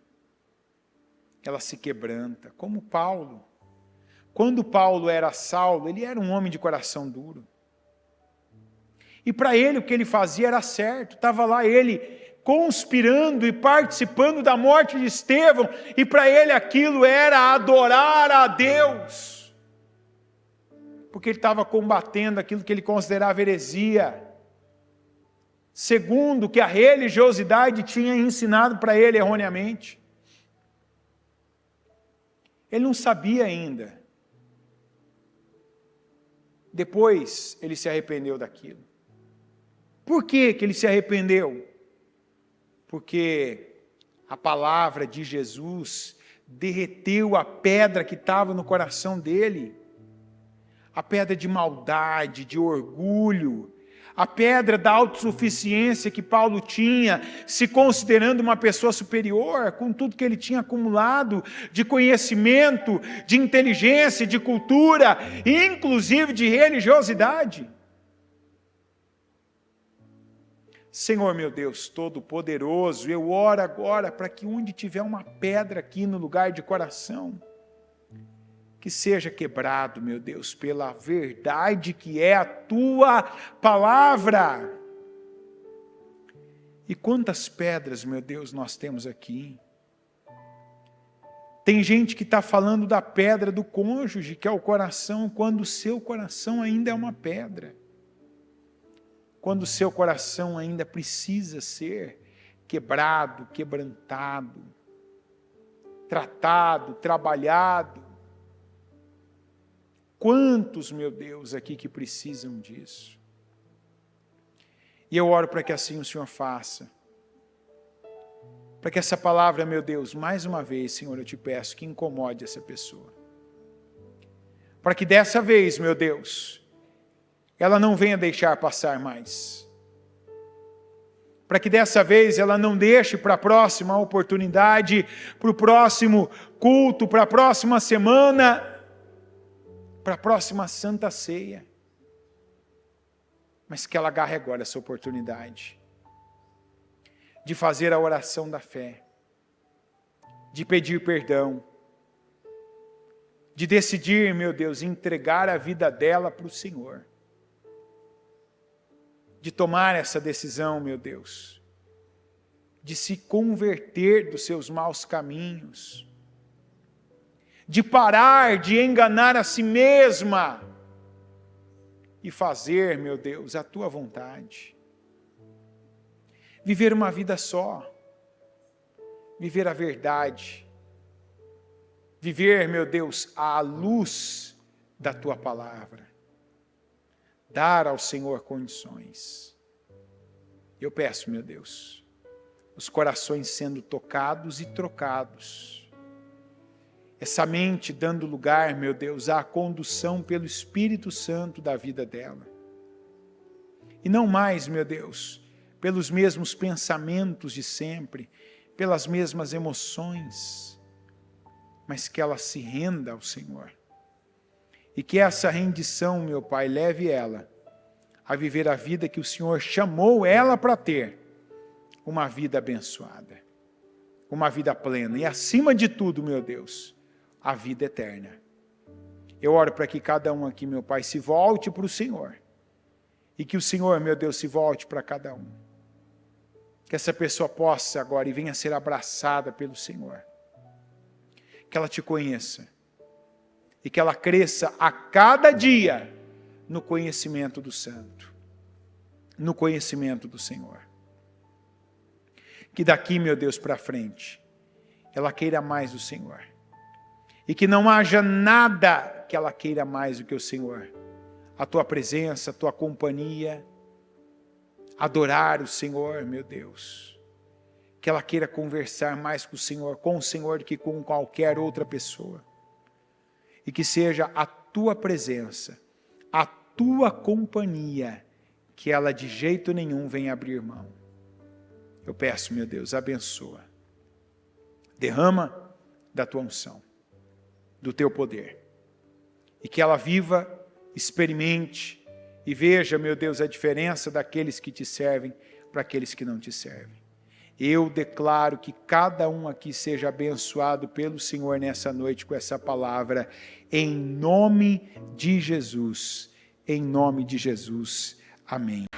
ela se quebranta, como Paulo. Quando Paulo era Saulo, ele era um homem de coração duro. E para ele o que ele fazia era certo, estava lá ele conspirando e participando da morte de Estevão, e para ele aquilo era adorar a Deus, porque ele estava combatendo aquilo que ele considerava heresia, segundo o que a religiosidade tinha ensinado para ele erroneamente. Ele não sabia ainda. Depois ele se arrependeu daquilo. Por que ele se arrependeu? Porque a palavra de Jesus derreteu a pedra que estava no coração dele. A pedra de maldade, de orgulho, a pedra da autossuficiência que Paulo tinha, se considerando uma pessoa superior, com tudo que ele tinha acumulado de conhecimento, de inteligência, de cultura, inclusive de religiosidade. Senhor meu Deus Todo-Poderoso, eu oro agora para que onde tiver uma pedra aqui no lugar de coração, que seja quebrado, meu Deus, pela verdade que é a Tua palavra. E quantas pedras, meu Deus, nós temos aqui. Tem gente que está falando da pedra do cônjuge, que é o coração, quando o seu coração ainda é uma pedra. Quando o seu coração ainda precisa ser quebrado, quebrantado, tratado, trabalhado. Quantos, meu Deus, aqui que precisam disso? E eu oro para que assim o Senhor faça. Para que essa palavra, meu Deus, mais uma vez, Senhor, eu te peço que incomode essa pessoa. Para que dessa vez, meu Deus, ela não venha deixar passar mais. Para que dessa vez ela não deixe para a próxima oportunidade, para o próximo culto, para a próxima semana, para a próxima Santa Ceia. Mas que ela agarre agora essa oportunidade de fazer a oração da fé, de pedir perdão, de decidir, meu Deus, entregar a vida dela para o Senhor. De tomar essa decisão, meu Deus, de se converter dos seus maus caminhos, de parar de enganar a si mesma e fazer, meu Deus, a tua vontade. Viver uma vida só, viver a verdade, viver, meu Deus, à luz da tua palavra. Dar ao Senhor condições. Eu peço, meu Deus, os corações sendo tocados e trocados. Essa mente dando lugar, meu Deus, à condução pelo Espírito Santo da vida dela. E não mais, meu Deus, pelos mesmos pensamentos de sempre, pelas mesmas emoções, mas que ela se renda ao Senhor. E que essa rendição, meu Pai, leve ela a viver a vida que o Senhor chamou ela para ter. Uma vida abençoada. Uma vida plena. E acima de tudo, meu Deus, a vida eterna. Eu oro para que cada um aqui, meu Pai, se volte para o Senhor. E que o Senhor, meu Deus, se volte para cada um. Que essa pessoa possa agora e venha ser abraçada pelo Senhor. Que ela te conheça. E que ela cresça a cada dia no conhecimento do Santo, no conhecimento do Senhor. Que daqui, meu Deus, para frente, ela queira mais o Senhor. E que não haja nada que ela queira mais do que o Senhor. A tua presença, a tua companhia, adorar o Senhor, meu Deus. Que ela queira conversar mais com o Senhor do que com qualquer outra pessoa. E que seja a tua presença, a tua companhia, que ela de jeito nenhum venha abrir mão. Eu peço, meu Deus, abençoa. Derrama da tua unção, do teu poder. E que ela viva, experimente e veja, meu Deus, a diferença daqueles que te servem para aqueles que não te servem. Eu declaro que cada um aqui seja abençoado pelo Senhor nessa noite com essa palavra, em nome de Jesus. Em nome de Jesus. Amém.